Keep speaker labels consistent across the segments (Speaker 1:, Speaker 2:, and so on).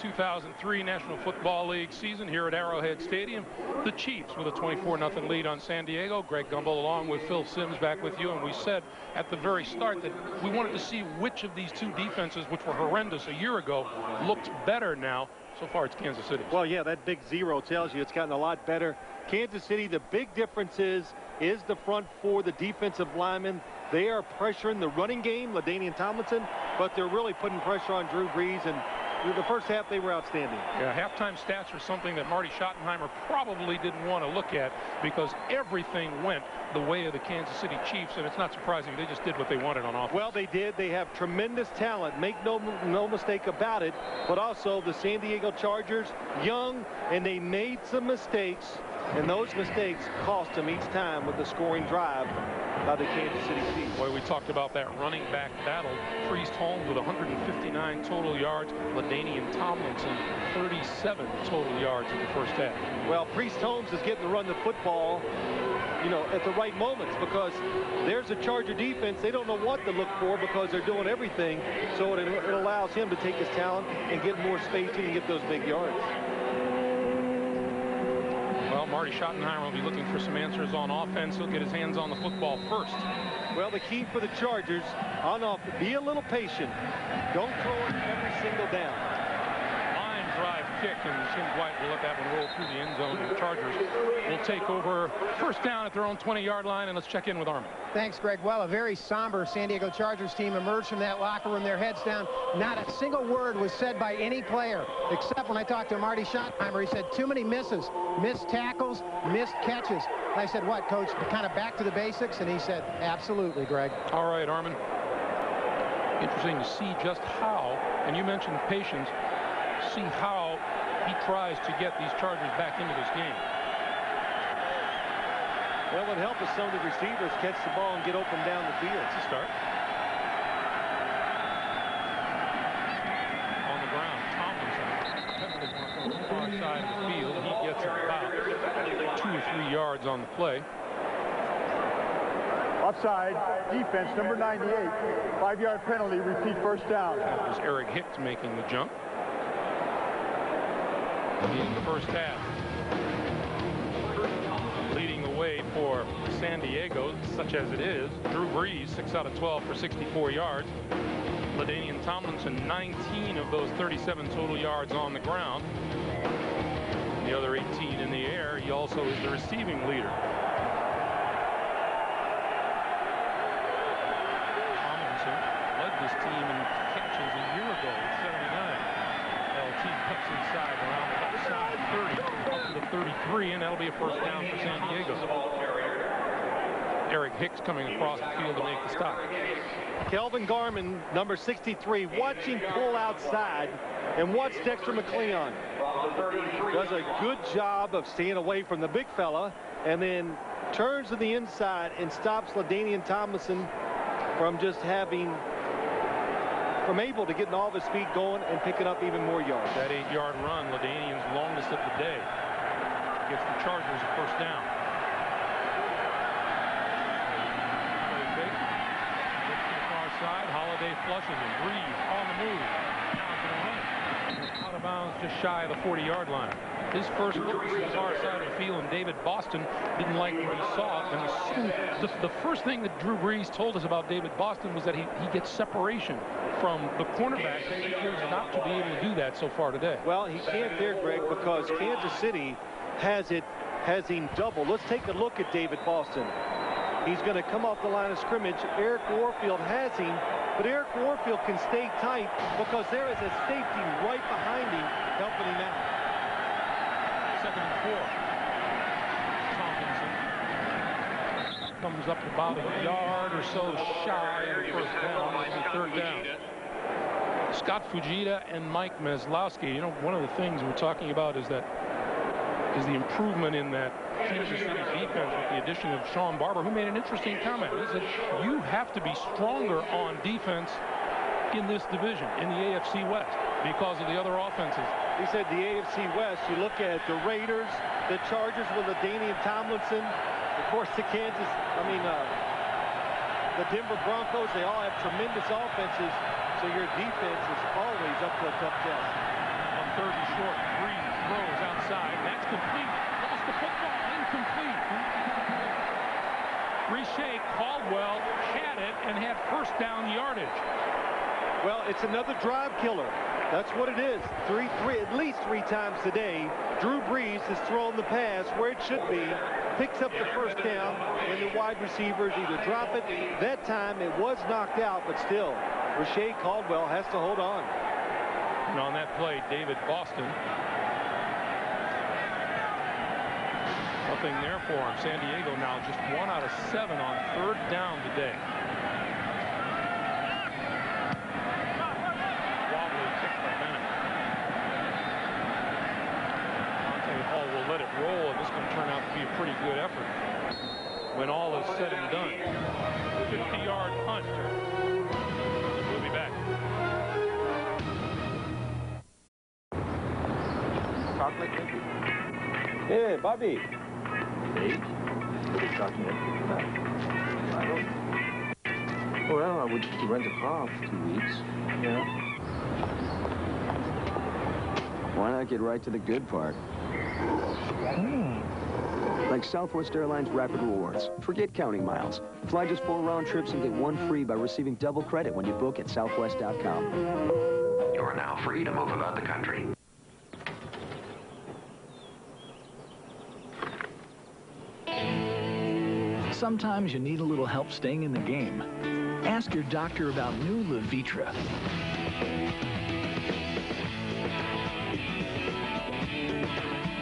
Speaker 1: 2003 National Football League season here at Arrowhead Stadium. The Chiefs with a 24-0 lead on San Diego. Greg Gumbel along with Phil Simms back with you, and we said at the very start that we wanted to see which of these two defenses, which were horrendous a year ago, looked better now. So far it's Kansas City.
Speaker 2: Well, yeah, that big zero tells you it's gotten a lot better. Kansas City, the big difference is the front four, the defensive linemen. They are pressuring the running game, LaDainian Tomlinson, but they're really putting pressure on Drew Brees, and the first half they were outstanding.
Speaker 1: Yeah, halftime stats are something that Marty Schottenheimer probably didn't want to look at because everything went the way of the Kansas City Chiefs, and it's not surprising. They just did what they wanted on offense.
Speaker 2: Well, they did. They have tremendous talent. Make no mistake about it. But also the San Diego Chargers, young, and they made some mistakes, and those mistakes cost them each time with the scoring drive by the Kansas City Chiefs.
Speaker 1: Boy, we talked about that running back battle. Priest Holmes with 159 total yards. LaDainian Tomlinson, 37 total yards in the first half.
Speaker 2: Well, Priest Holmes is getting to run the football, at the right moments, because there's a Charger defense. They don't know what to look for because they're doing everything. So it allows him to take his talent and get more spacing and get those big yards.
Speaker 1: Well, Marty Schottenheimer will be looking for some answers on offense. He'll get his hands on the football first.
Speaker 2: Well, the key for the Chargers on offense, be a little patient. Don't throw it every single down.
Speaker 1: Line drive kick, and Tim White will let that one roll through the end zone. The Chargers will take over first down at their own 20-yard line, and let's check in with Armin.
Speaker 3: Thanks, Greg. Well, a very somber San Diego Chargers team emerged from that locker room, their heads down. Not a single word was said by any player, except when I talked to Marty Schottenheimer. He said too many misses, missed tackles, missed catches. And I said, what, Coach, kind of back to the basics? And he said, absolutely, Greg.
Speaker 1: All right, Armin. Interesting to see just how, and you mentioned patience, see how he tries to get these Chargers back into this game.
Speaker 2: Well, it would help if some of the receivers catch the ball and get open down the field.
Speaker 1: It's a start. On the ground, Tomlinson heavily marked on the far side of the field. He gets about 2 or 3 yards on the play.
Speaker 4: Offside, defense, number 98. 5-yard penalty, repeat first down.
Speaker 1: That was Eric Hicks making the jump. In the first half. Leading the way for San Diego, such as it is, Drew Brees, 6 out of 12 for 64 yards. LaDainian Tomlinson, 19 of those 37 total yards on the ground. The other 18 in the air. He also is the receiving leader. Tomlinson led this team in catches a year ago at 79. LT cuts inside around the left side, 30 up to the 33, and that'll be a first down for San Diego. Eric Hicks coming across the field to make the stop.
Speaker 2: Kelvin Garman, number 63, watching pull outside, and watch Dexter McCleon. Does a good job of staying away from the big fella, and then turns to the inside and stops LaDainian Tomlinson from able to get all of his feet going and picking up even more yards.
Speaker 1: That 8-yard run, LaDainian's longest of the day, gets the Chargers a first down. Gets to the far side. Holiday flushes and Brees on the move. Out of bounds just shy of the 40-yard line. His first look to the far side of the field, and David Boston didn't like what he saw. And the first thing that Drew Brees told us about David Boston was that he gets separation from the cornerback. He appears not to be able to do that so far today.
Speaker 2: Well, he can't there, Greg, because Kansas City has him double. Let's take a look at David Boston. He's going to come off the line of scrimmage. Eric Warfield has him, but Eric Warfield can stay tight because there is a safety right behind him helping him out.
Speaker 1: 2nd and 4. Tomlinson comes up about a yard or so shy of the first down. Maybe 3rd down. Scott Fujita and Mike Maslowski. One of the things we're talking about is the improvement in that Kansas City defense with the addition of Sean Barber, who made an interesting comment. He said, you have to be stronger on defense in this division, in the AFC West, because of the other offenses.
Speaker 2: He said the AFC West, you look at the Raiders, the Chargers with LaDainian Tomlinson, of course the the Denver Broncos, they all have tremendous offenses, so your defense is always up to a tough test.
Speaker 1: On third and short. Breeze throws outside. That's complete. Lost the football. Incomplete. Riche Caldwell had it and had first down yardage.
Speaker 2: Well, it's another drive killer. That's what it is. At least three times today, Drew Brees has thrown the pass where it should be, picks up the first down, and the wide receivers either drop it. That time it was knocked out, but still, Riche Caldwell has to hold on.
Speaker 1: And on that play, David Boston. Nothing there for him. San Diego now just 1 out of 7 on third down today. Wobbly kick by Bennett. Dante Hall will let it roll, and this can turn out to be a pretty good effort when all is said and done. 50-yard punt. We'll be back.
Speaker 4: Chocolate cookie.
Speaker 5: Hey, Bobby.
Speaker 4: Hey. What are you talking about? I don't. Well, I would rent a car for 2 weeks. Yeah.
Speaker 5: Why not get right to the good part? Like Southwest Airlines Rapid Rewards. Forget counting miles. Fly just 4 round trips and get 1 free by receiving double credit when you book at southwest.com.
Speaker 6: You're now free to move about the country.
Speaker 7: Sometimes you need a little help staying in the game. Ask your doctor about new Levitra.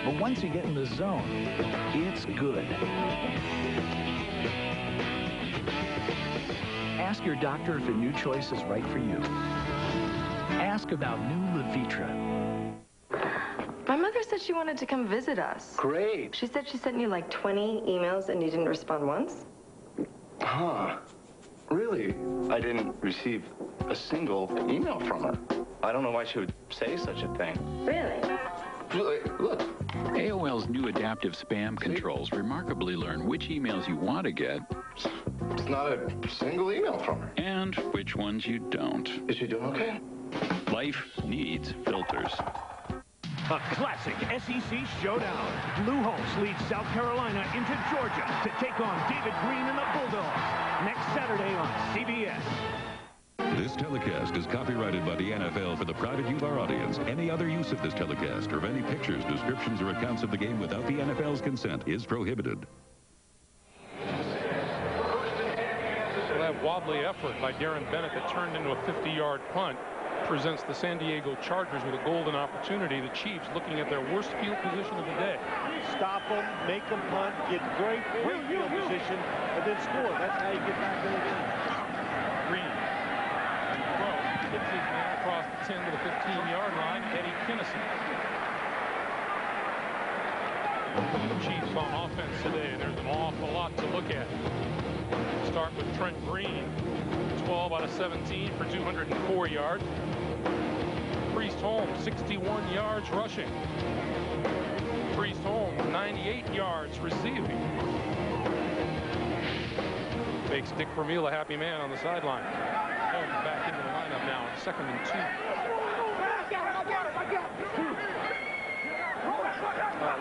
Speaker 7: But once you get in the zone, it's good. Ask your doctor if a new choice is right for you. Ask about new Levitra.
Speaker 8: My mother said she wanted to come visit us.
Speaker 9: Great.
Speaker 8: She said she sent you like 20 emails and you didn't respond once.
Speaker 9: Huh. Really? I didn't receive a single email from her. I don't know why she would say such a thing.
Speaker 8: Really?
Speaker 9: Look.
Speaker 10: AOL's new adaptive spam controls remarkably learn which emails you want to get.
Speaker 9: It's not a single email from her.
Speaker 10: And which ones you don't.
Speaker 9: Is she doing okay?
Speaker 10: Life needs filters.
Speaker 11: A classic SEC showdown. Lou Holtz leads South Carolina into Georgia to take on David Green and the Bulldogs next Saturday on CBS.
Speaker 12: This telecast is copyrighted by the NFL for the private use of our audience. Any other use of this telecast or of any pictures, descriptions, or accounts of the game without the NFL's consent is prohibited.
Speaker 1: So that wobbly effort by Darren Bennett that turned into a 50-yard punt presents the San Diego Chargers with a golden opportunity. The Chiefs looking at their worst field position of the day.
Speaker 2: Stop them, make them punt, get great field position, and then score. That's how you get back in the game.
Speaker 1: Green. Throw. Hits his man across the 10 to the 15-yard line. Eddie Kinnison. The Chiefs on offense today, and there's an awful lot to look at. Start with Trent Green. 12 out of 17 for 204 yards. Priest Holmes, 61 yards rushing. Priest Holmes, 98 yards receiving. Makes Dick Vermeil a happy man on the sideline. Holmes back into the lineup now on 2nd and 2.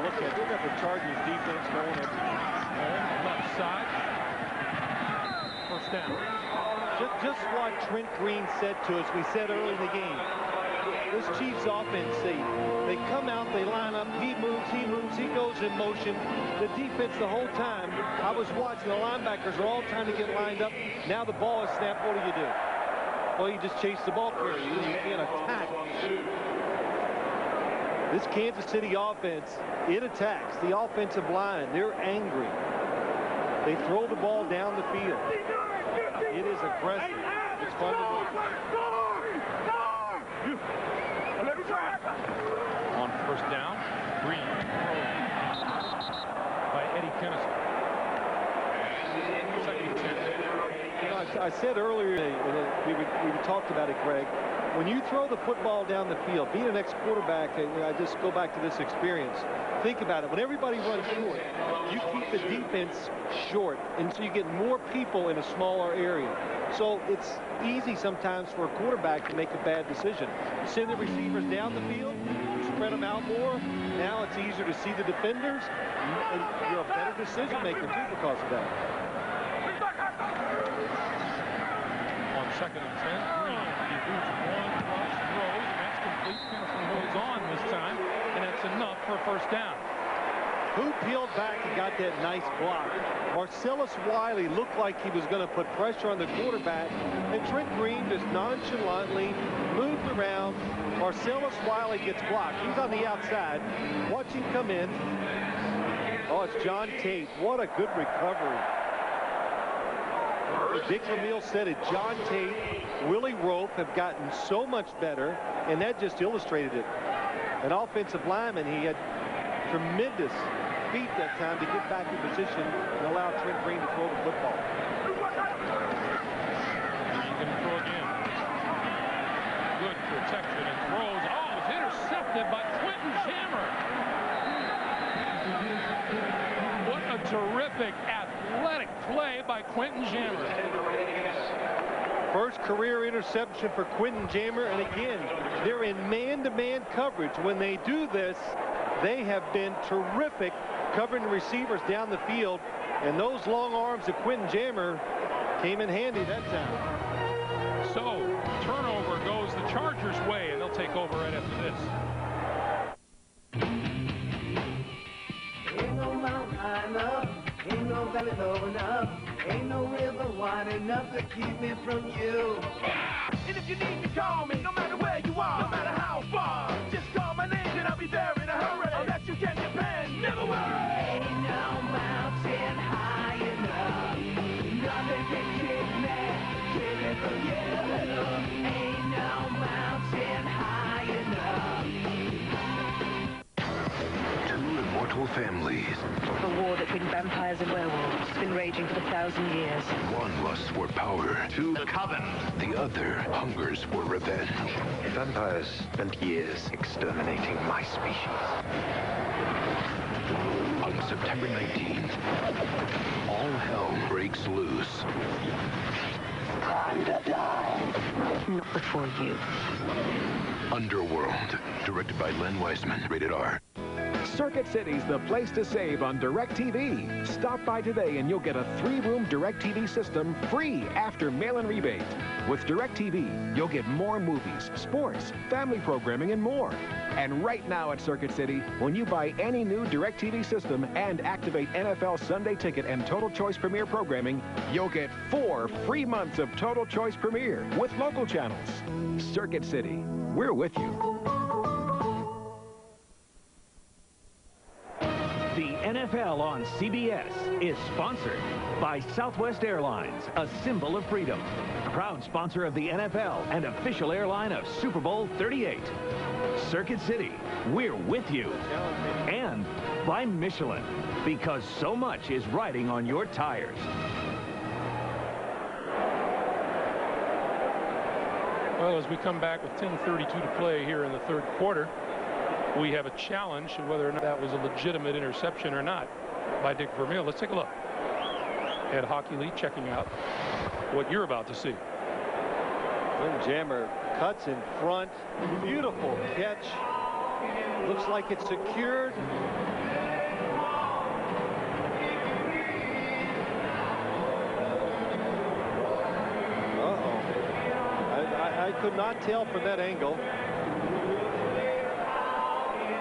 Speaker 2: Look at the Chargers defense going up.
Speaker 1: Left side. First down.
Speaker 2: Just what Trent Green said to us, we said early in the game. This Chiefs offense, they come out, they line up, he moves, he goes in motion. The defense the whole time, I was watching, the linebackers are all trying to get lined up. Now the ball is snapped, what do? Well, you just chase the ball carrier. You can't attack. This Kansas City offense, it attacks. The offensive line, they're angry. They throw the ball down the field. It is aggressive. It's fun to watch.
Speaker 1: On first down, Green by Eddie Kinnison. Second and 10.
Speaker 2: You know, I said earlier, we talked about it, Greg. When you throw the football down the field, being an ex-quarterback, I just go back to this experience. Think about it. When everybody runs short, you keep the defense short, and so you get more people in a smaller area. So it's easy sometimes for a quarterback to make a bad decision. Send the receivers down the field, them out more. Now it's easier to see the defenders, and you're a better decision maker too because of that.
Speaker 1: On 2nd and 10, Green, he moves one, rush, throws, and that's complete. Peterson holds on this time, and that's enough for a first down.
Speaker 2: Who peeled back and got that nice block? Marcellus Wiley looked like he was going to put pressure on the quarterback, and Trent Green just nonchalantly moved around. Marcellus Wiley gets blocked. He's on the outside. Watch him come in. Oh, it's John Tate. What a good recovery. Dick Vermeil said it. John Tate, Willie Rope have gotten so much better, and that just illustrated it. An offensive lineman, he had tremendous feet that time to get back in position and allow Trent Green to throw the football.
Speaker 1: Green can throw again. Good protection and throws. Oh, it's intercepted by Quentin Jammer. What a terrific athletic play by Quentin Jammer.
Speaker 2: First career interception for Quentin Jammer, and again, they're in man-to-man coverage. When they do this, they have been terrific covering the receivers down the field, and those long arms of Quentin Jammer came in handy that time.
Speaker 1: So, turnover goes the Chargers' way, and they'll take over right after this.
Speaker 13: Ain't no mountain high enough, ain't no valley low enough, ain't no river wide enough to keep me from you. And if you need to call me, no matter where you are, no matter how far, just call my name and I'll be there in a hurry. Oh, that you can depend, never worry. Ain't no mountain high enough, nothing can keep me from you. Ain't no mountain high enough.
Speaker 6: Two immortal families.
Speaker 14: A war between vampires and werewolves has been raging for 1,000 years.
Speaker 6: One lusts for power. Two, the coven. The other hungers for revenge.
Speaker 15: Vampires spent years exterminating my species.
Speaker 6: On September 19th, all hell breaks loose.
Speaker 14: Time to die. Not before you.
Speaker 6: Underworld, directed by Len Wiseman, rated R.
Speaker 16: Circuit City's the place to save on DirecTV. Stop by today and you'll get a 3-room DirecTV system free after mail-in rebate. With DirecTV, you'll get more movies, sports, family programming, and more. And right now at Circuit City, when you buy any new DirecTV system and activate NFL Sunday Ticket and Total Choice Premier programming, you'll get 4 free months of Total Choice Premier with local channels. Circuit City, we're with you.
Speaker 11: The NFL on CBS is sponsored by Southwest Airlines, a symbol of freedom. Proud sponsor of the NFL and official airline of Super Bowl 38. Circuit City, we're with you. And by Michelin, because so much is riding on your tires.
Speaker 1: Well, as we come back with 10:32 to play here in the third quarter, we have a challenge whether or not that was a legitimate interception or not by Dick Vermeil. Let's take a look. Ed Hockley checking out what you're about to see.
Speaker 2: Quentin Jammer cuts in front. Beautiful catch. Looks like it's secured. Uh-oh. I could not tell from that angle.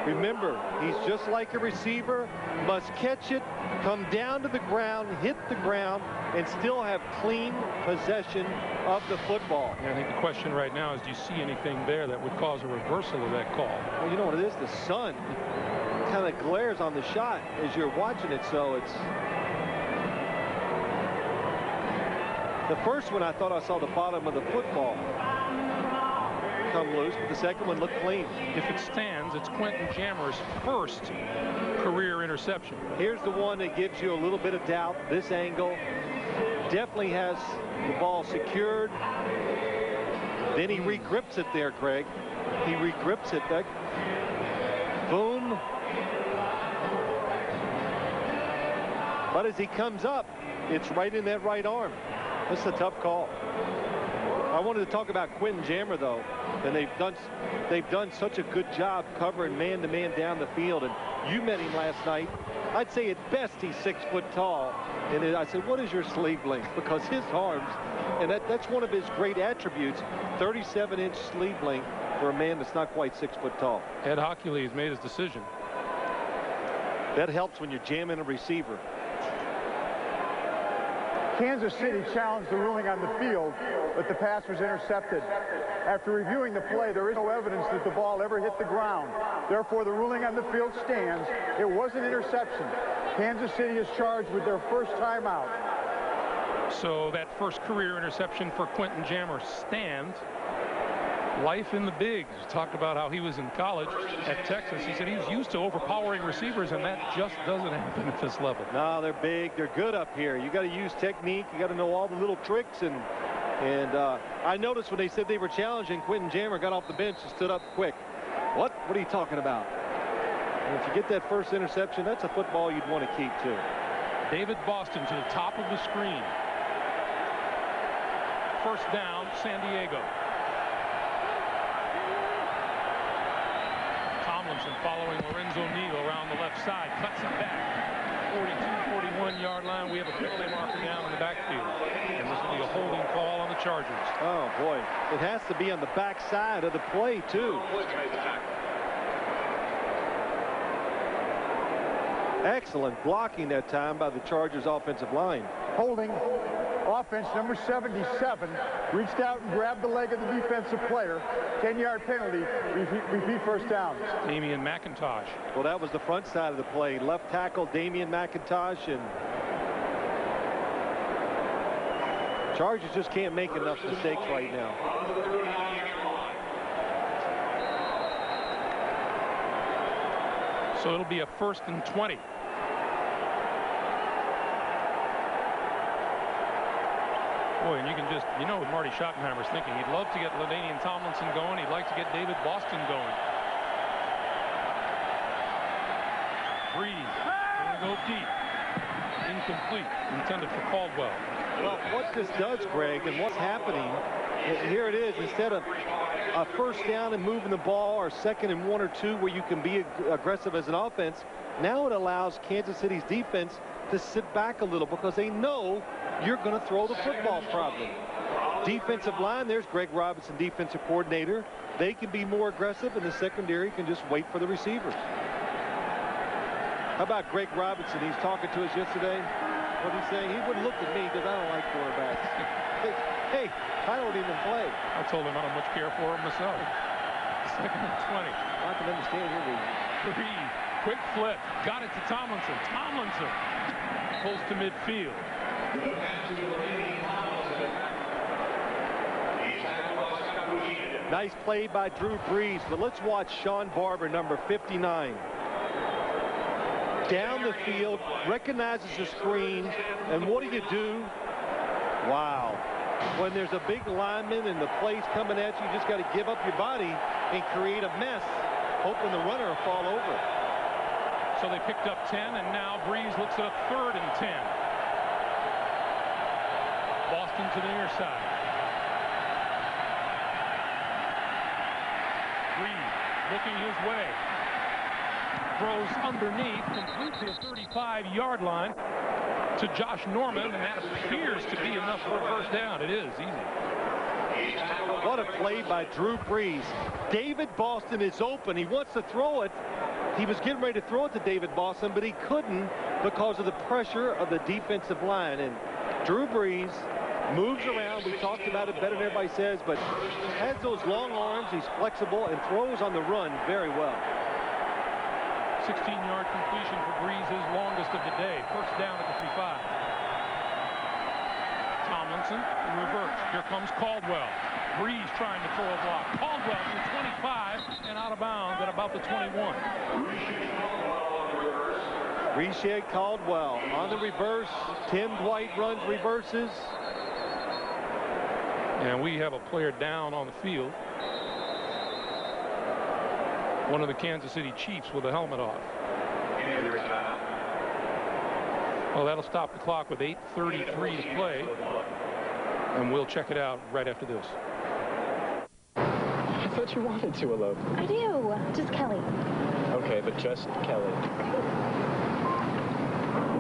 Speaker 2: Remember, he's just like a receiver, must catch it, come down to the ground, hit the ground, and still have clean possession of the football.
Speaker 1: And I think the question right now is, do you see anything there that would cause a reversal of that call?
Speaker 2: Well, you know what it is? The sun kind of glares on the shot as you're watching it, so it's... The first one, I thought I saw the bottom of the football come loose, but the second one looked clean.
Speaker 1: If it stands, it's Quentin Jammer's first career interception.
Speaker 2: Here's the one that gives you a little bit of doubt. This angle definitely has the ball secured. Then he regrips it there, Craig. He regrips it back. Boom. But as he comes up, it's right in that right arm. This is a tough call. I wanted to talk about Quentin Jammer, though, and they've done such a good job covering man-to-man down the field. And you met him last night. I'd say at best he's 6 foot tall. And I said, what is your sleeve length? Because his arms, and that's one of his great attributes, 37-inch sleeve length for a man that's not quite 6 foot tall.
Speaker 1: Ed Hockley has made his decision.
Speaker 2: That helps when you're jamming a receiver.
Speaker 17: Kansas City challenged the ruling on the field, but the pass was intercepted. After reviewing the play, there is no evidence that the ball ever hit the ground. Therefore, the ruling on the field stands. It was an interception. Kansas City is charged with their first timeout.
Speaker 1: So that first career interception for Quentin Jammer stands. Life in the bigs. Talked about how he was in college at Texas. He said he was used to overpowering receivers, and that just doesn't happen at this level.
Speaker 2: No, they're big. They're good up here. You got to use technique. You got to know all the little tricks. And I noticed when they said they were challenging, Quentin Jammer got off the bench and stood up quick. What are you talking about? And if you get that first interception, that's a football you'd want to keep too.
Speaker 1: David Boston to the top of the screen. First down, San Diego. Tomlinson following Lorenzo Neal around the left side, cuts it back. 42, 41-yard line. We have a penalty marker down in the backfield. And this will be a holding call on the Chargers.
Speaker 2: Oh, boy. It has to be on the back side of the play, too. Excellent blocking that time by the Chargers offensive line.
Speaker 17: Holding. Offense number 77 reached out and grabbed the leg of the defensive player. 10-yard penalty. Repeat first down.
Speaker 1: Damian McIntosh.
Speaker 2: Well, that was the front side of the play. Left tackle Damian McIntosh, and Chargers just can't make enough mistakes right now.
Speaker 1: So it'll be a 1st and 20. Boy, and you can just, you know what Marty Schottenheimer's thinking. He'd love to get LaDainian Tomlinson going. He'd like to get David Boston going. Breeze, gonna go deep. Incomplete, intended for Caldwell.
Speaker 2: Well, what this does, Greg, and what's happening, here it is, instead of a first down and moving the ball, or 2nd and 1 or 2 where you can be aggressive as an offense, now it allows Kansas City's defense to sit back a little because they know you're going to throw the football probably. Defensive line, there's Greg Robinson, defensive coordinator. They can be more aggressive, and the secondary can just wait for the receivers. How about Greg Robinson? He's talking to us yesterday. What did he say? He wouldn't look at me because I don't like quarterbacks. Hey, I don't even play.
Speaker 1: I told him I don't much care for him myself. 2nd and 20.
Speaker 2: I can understand your
Speaker 1: read. Quick flip. Got it to Tomlinson. Tomlinson pulls to midfield.
Speaker 2: Nice play by Drew Brees, but let's watch Sean Barber, number 59. Down the field, recognizes the screen, and what do? Wow. When there's a big lineman and the play's coming at you, you just got to give up your body and create a mess, hoping the runner will fall over.
Speaker 1: So they picked up 10, and now Brees looks at a 3rd and 10. Boston to the near side. Brees looking his way. Throws underneath, complete to the 35-yard line to Josh Norman, and that appears to be enough for a first down. It is easy.
Speaker 2: What a play by Drew Brees. David Boston is open. He wants to throw it. He was getting ready to throw it to David Boston, but he couldn't because of the pressure of the defensive line. And Drew Brees moves around. We talked about it better than everybody says, but has those long arms. He's flexible and throws on the run very well.
Speaker 1: 16-yard completion for Brees, his longest of the day. First down at the 35. Tomlinson in reverse. Here comes Caldwell. Brees trying to throw a block. Caldwell to the 25 and out of bounds at about the 21.
Speaker 2: Richey Caldwell on the reverse. Tim Dwight runs reverses.
Speaker 1: And we have a player down on the field. One of the Kansas City Chiefs with a helmet off. Well, that'll stop the clock with 8:33 to play. And we'll check it out right after this.
Speaker 5: thought you wanted to elope.
Speaker 8: I do. Just Kelly.
Speaker 5: Okay, but just Kelly.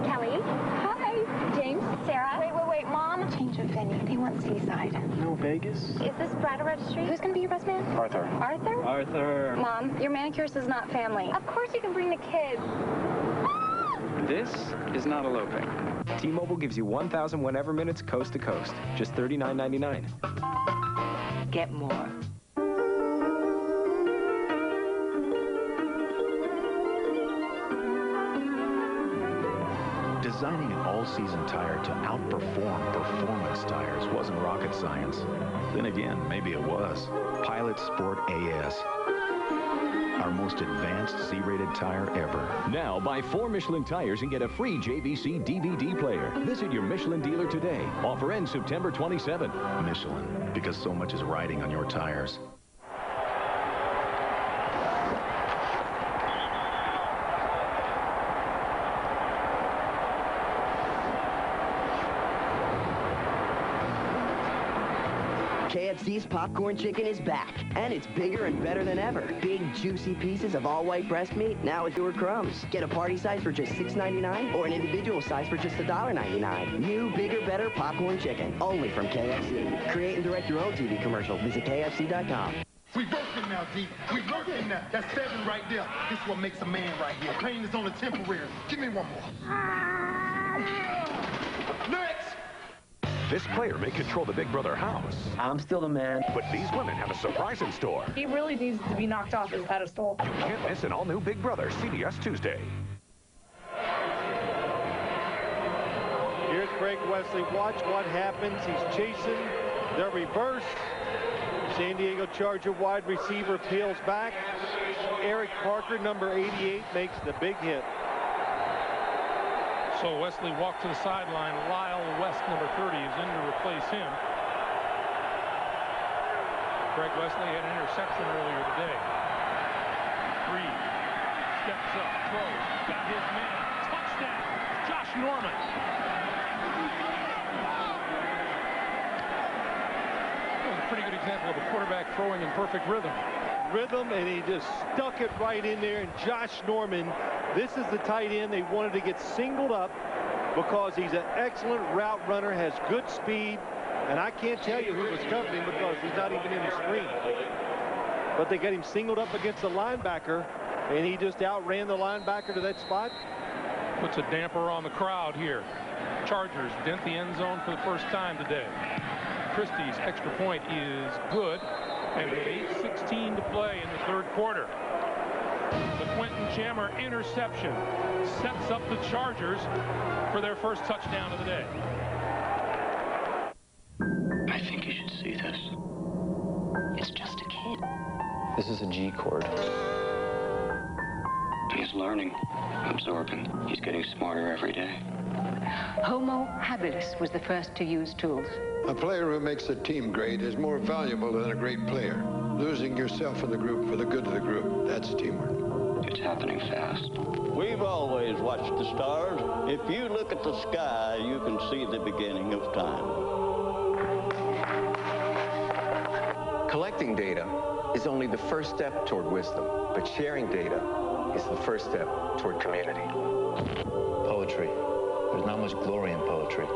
Speaker 8: Kelly? Hi. James? Sarah? Wait. Mom? Change of venue. They want Seaside.
Speaker 5: No Vegas?
Speaker 8: Is this bridal registry? Who's going to be your best man?
Speaker 5: Arthur.
Speaker 8: Arthur?
Speaker 5: Arthur.
Speaker 8: Mom, your manicurist is not family. Of course you can bring the kids.
Speaker 5: This is not eloping. T-Mobile gives you 1,000 whenever minutes coast to coast. Just $39.99.
Speaker 14: Get more.
Speaker 18: Designing an all-season tire to outperform performance tires wasn't rocket science. Then again, maybe it was. Pilot Sport AS. Our most advanced C-rated tire ever.
Speaker 11: Now, buy 4 Michelin tires and get a free JVC DVD player. Visit your Michelin dealer today. Offer ends September 27.
Speaker 18: Michelin, because so much is riding on your tires.
Speaker 19: KFC's popcorn chicken is back, and it's bigger and better than ever. Big, juicy pieces of all-white breast meat, now with fewer crumbs. Get a party size for just $6.99 or an individual size for just $1.99. New, bigger, better popcorn chicken, only from KFC. Create and direct your own TV commercial. Visit KFC.com.
Speaker 20: We working now, D. We working now. That's 7 right there. This is what makes a man right here. Pain is only temporary. Give me one more. Next!
Speaker 21: This player may control the Big Brother house.
Speaker 19: I'm still the man.
Speaker 21: But these women have a surprise in store.
Speaker 22: He really needs to be knocked off his pedestal.
Speaker 21: You can't miss an all-new Big Brother, CBS Tuesday.
Speaker 2: Here's Greg Wesley. Watch what happens. He's chasing the reverse. San Diego Charger wide receiver peels back. Eric Parker, number 88, makes the big hit.
Speaker 1: So Wesley walked to the sideline. Lyle West, number 30, is in to replace him. Greg Wesley had an interception earlier today. Reed steps up, throws, got his man. Touchdown, Josh Norman. That was a pretty good example of a quarterback throwing in perfect rhythm.
Speaker 2: And he just stuck it right in there. And Josh Norman, this is the tight end they wanted to get singled up because he's an excellent route runner, has good speed, and I can't tell you who was covering him because he's not even in the screen. But they got him singled up against the linebacker, and he just outran the linebacker to that spot.
Speaker 1: Puts a damper on the crowd here. Chargers dent the end zone for the first time today. Christie's extra point is good, and with 8:16 to play in the third quarter. The Quentin Jammer interception sets up the Chargers for their first touchdown of the day.
Speaker 23: I think you should see this. It's just a kid.
Speaker 4: This is a G chord.
Speaker 23: He's learning, absorbing. He's getting smarter every day.
Speaker 14: Homo habilis was the first to use tools.
Speaker 24: A player who makes a team great is more valuable than a great player. Losing yourself in the group for the good of the group, that's teamwork.
Speaker 23: It's happening fast.
Speaker 25: We've always watched the stars. If you look at the sky, you can see the beginning of time.
Speaker 4: Collecting data is only the first step toward wisdom, but sharing data is the first step toward community.
Speaker 15: Poetry. There's not much glory in poetry,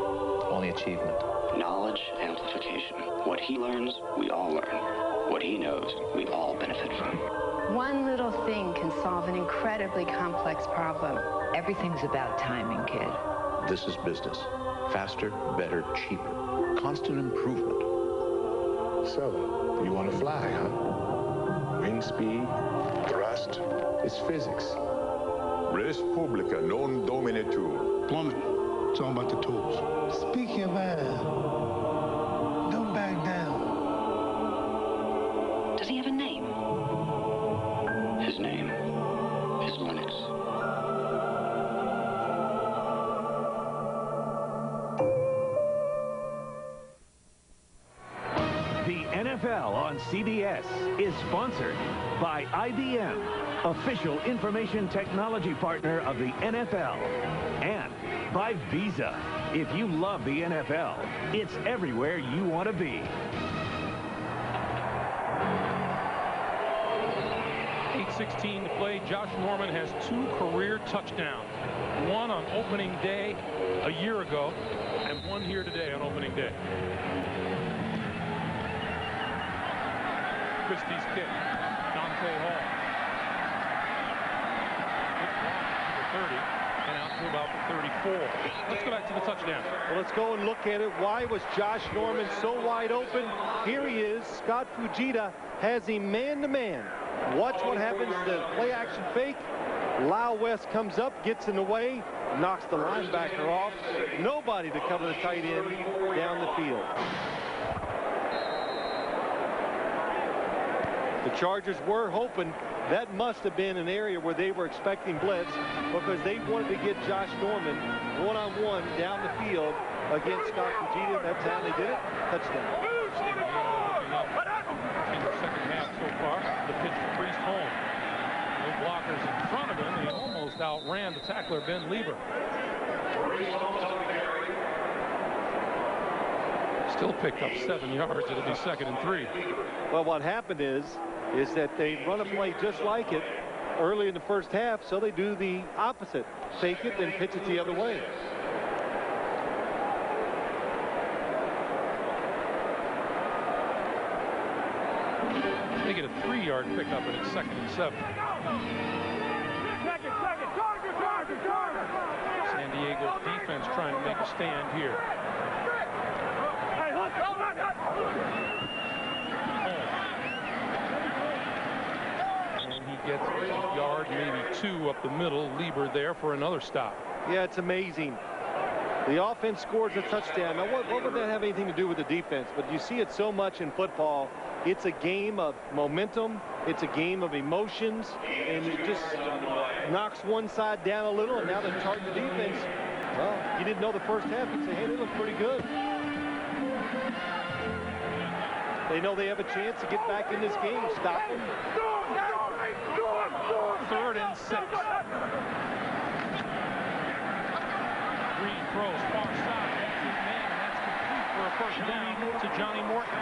Speaker 15: only achievement.
Speaker 23: Knowledge amplification. What he learns, we all learn. What he knows, we all benefit from.
Speaker 14: One little thing can solve an incredibly complex problem.
Speaker 26: Everything's about timing, kid.
Speaker 15: This is business. Faster, better, cheaper. Constant improvement.
Speaker 27: So, you want to fly, huh? Wind speed, thrust, it's physics.
Speaker 28: Res publica non dominetur.
Speaker 27: Plummet, it's all about the tools.
Speaker 29: Speak your mind. Don't back down.
Speaker 23: Does he have a name? His name is Linux.
Speaker 11: The NFL on CBS is sponsored by IBM, official information technology partner of the NFL, and by Visa. If you love the NFL, it's everywhere you want to be.
Speaker 1: 8:16 to play. Josh Norman has 2 career touchdowns. One on opening day a year ago, and one here today on opening day. Christie's kick. Dante Hall. It's blocked to the 30 and out to about the 34. Let's go back to the touchdown.
Speaker 2: Well, let's go and look at it. Why was Josh Norman so wide open? Here he is. Scott Fujita has him man-to-man. Watch what happens. The play action fake. Lyle West comes up, gets in the way, knocks the linebacker off. Nobody to cover the tight end down the field. The Chargers were hoping that must have been an area where they were expecting blitz, because they wanted to get Josh Norman one-on-one down the field against Scott Fujita. That's how they did it. Touchdown.
Speaker 1: In the second half so far, the pitch to Priest Holmes. No blockers in front of him. He almost outran the tackler, Ben Lieber. Still picked up 7 yards. It'll be 2nd and 3.
Speaker 2: Well, what happened is that they run a play just like it early in the first half, so they do the opposite. Fake it, then pitch it the other way.
Speaker 1: They get a 3-yard pickup, and it's 2nd and 7. San Diego defense trying to make a stand here. And he gets a yard, maybe 2 up the middle. Lieber there for another stop.
Speaker 2: Yeah, it's amazing. The offense scores a touchdown. Now, what would that have anything to do with the defense? But you see it so much in football. It's a game of momentum. It's a game of emotions. And it just knocks one side down a little. And now the Charger defense, well, you didn't know the first half. You'd say, hey, they look pretty good. They know they have a chance to get back in this game. Stop them.
Speaker 1: 3rd and 6. Green throws far side. Man, and that's complete for a first down to Johnny Morton.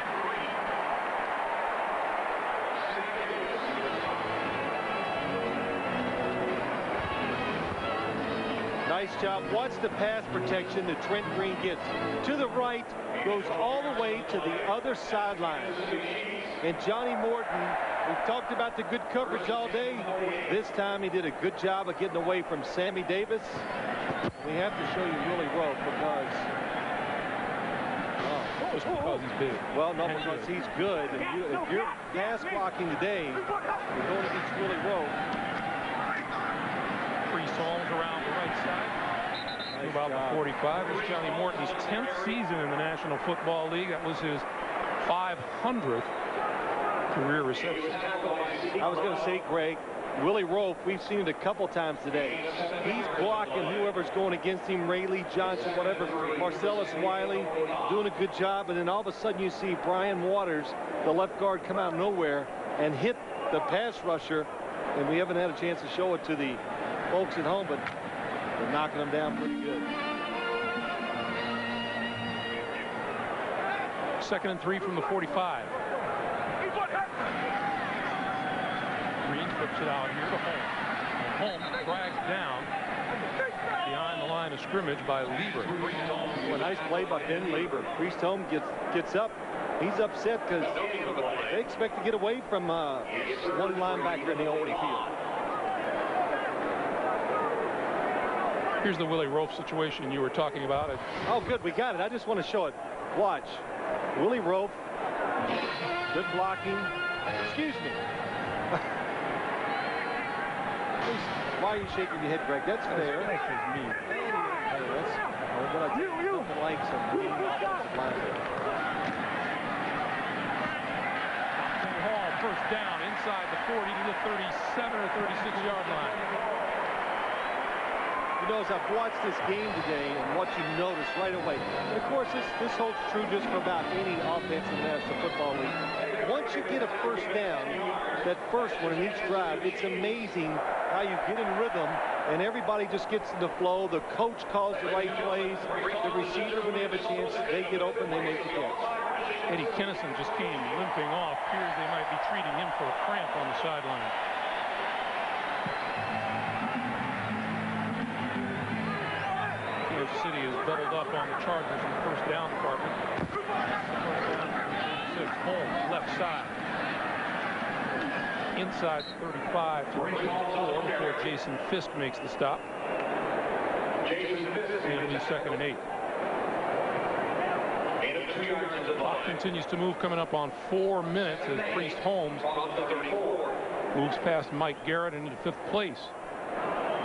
Speaker 2: Nice job. Watch the pass protection that Trent Green gets. To the right, goes all the way to the other sideline. And Johnny Morton, we've talked about the good coverage all day. This time he did a good job of getting away from Sammy Davis. We have to show you Willie Roaf because...
Speaker 1: Just because he's big.
Speaker 2: Well, no, because he's good. And if you're pass blocking today, you're going against Willie Roaf.
Speaker 1: Priest Holmes around the right side. Nice about the 45. It's Johnny Morton's 10th season in the National Football League. That was his 500th career reception.
Speaker 2: I was going to say, Greg, Willie Roaf, we've seen it a couple times today. He's blocking whoever's going against him, Rayleigh, Johnson, whatever, Marcellus Wiley, doing a good job. And then all of a sudden you see Brian Waters, the left guard, come out of nowhere and hit the pass rusher. And we haven't had a chance to show it to the folks at home, but they're knocking them down pretty good.
Speaker 1: 2nd and 3 from the 45. Green flips it out here to Holmes. And Holmes dragged down behind the line of scrimmage by Lieber.
Speaker 2: Well, nice play by Ben Lieber. Priest Holmes gets up. He's upset because they expect to get away from one linebacker in the open field.
Speaker 1: Here's the Willie Roaf situation you were talking about.
Speaker 2: Oh, good. We got it. I just want to show it. Watch. Willie Roaf. Good blocking. Excuse me. Why are you shaking your head, Greg? That's fair.
Speaker 1: That's me.
Speaker 2: Hey, that's what I do. Nothing like some mean offensive lineman.
Speaker 1: Hall first down inside the 40 to the 37 or 36-yard line.
Speaker 2: You know, as I've watched this game today and what you notice right away, and of course this holds true just for about any offense in the National Football League. Once you get a first down, that first one in each drive, it's amazing how you get in rhythm and everybody just gets in the flow. The coach calls the right plays. The receiver, when they have a chance, they get open, they make the catch.
Speaker 1: Eddie Kennison just came limping off. Appears they might be treating him for a cramp on the sideline. on the Chargers in the first down department. Holmes, left side. Inside 35 to 34 before Jason Fisk makes the stop. It'll be 2nd and 8. Clock continues to move, coming up on 4 minutes as Priest Holmes moves past Mike Garrett into 5th place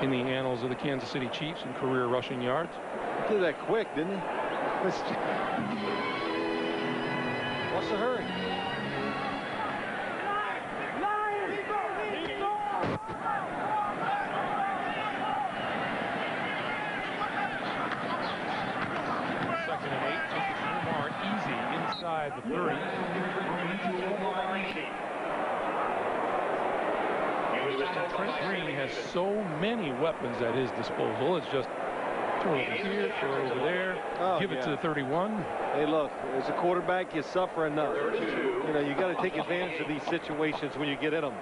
Speaker 1: in the annals of the Kansas City Chiefs in career rushing yards.
Speaker 2: He did that quick, didn't he? What's the hurry? The 30. Trent Green has so many weapons at his disposal. It's just throw over here, throw over there, give it to the 31. Hey, look, as a quarterback, you suffer enough. You know, you got to take advantage of these situations when you get in them.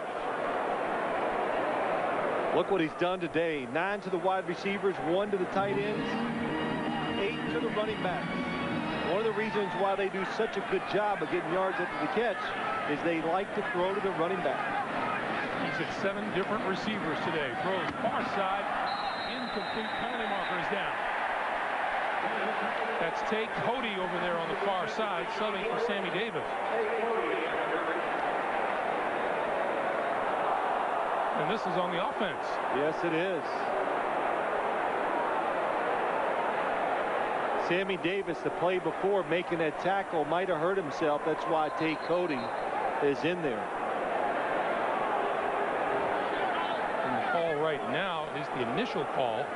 Speaker 2: Look what he's done today. 9 to the wide receivers, 1 to the tight ends, 8 to the running backs. One of the reasons why they do such a good job of getting yards after the catch is they like to throw to the running back.
Speaker 1: He's at 7 different receivers today. Throws far side, incomplete, penalty marker is down. That's Tay Cody over there on the far side, subbing for Sammy Davis. And this is on the offense.
Speaker 2: Yes, it is. Sammy Davis, the play before, making that tackle, might have hurt himself. That's why Tay Cody is in there.
Speaker 1: And the call right now is the initial call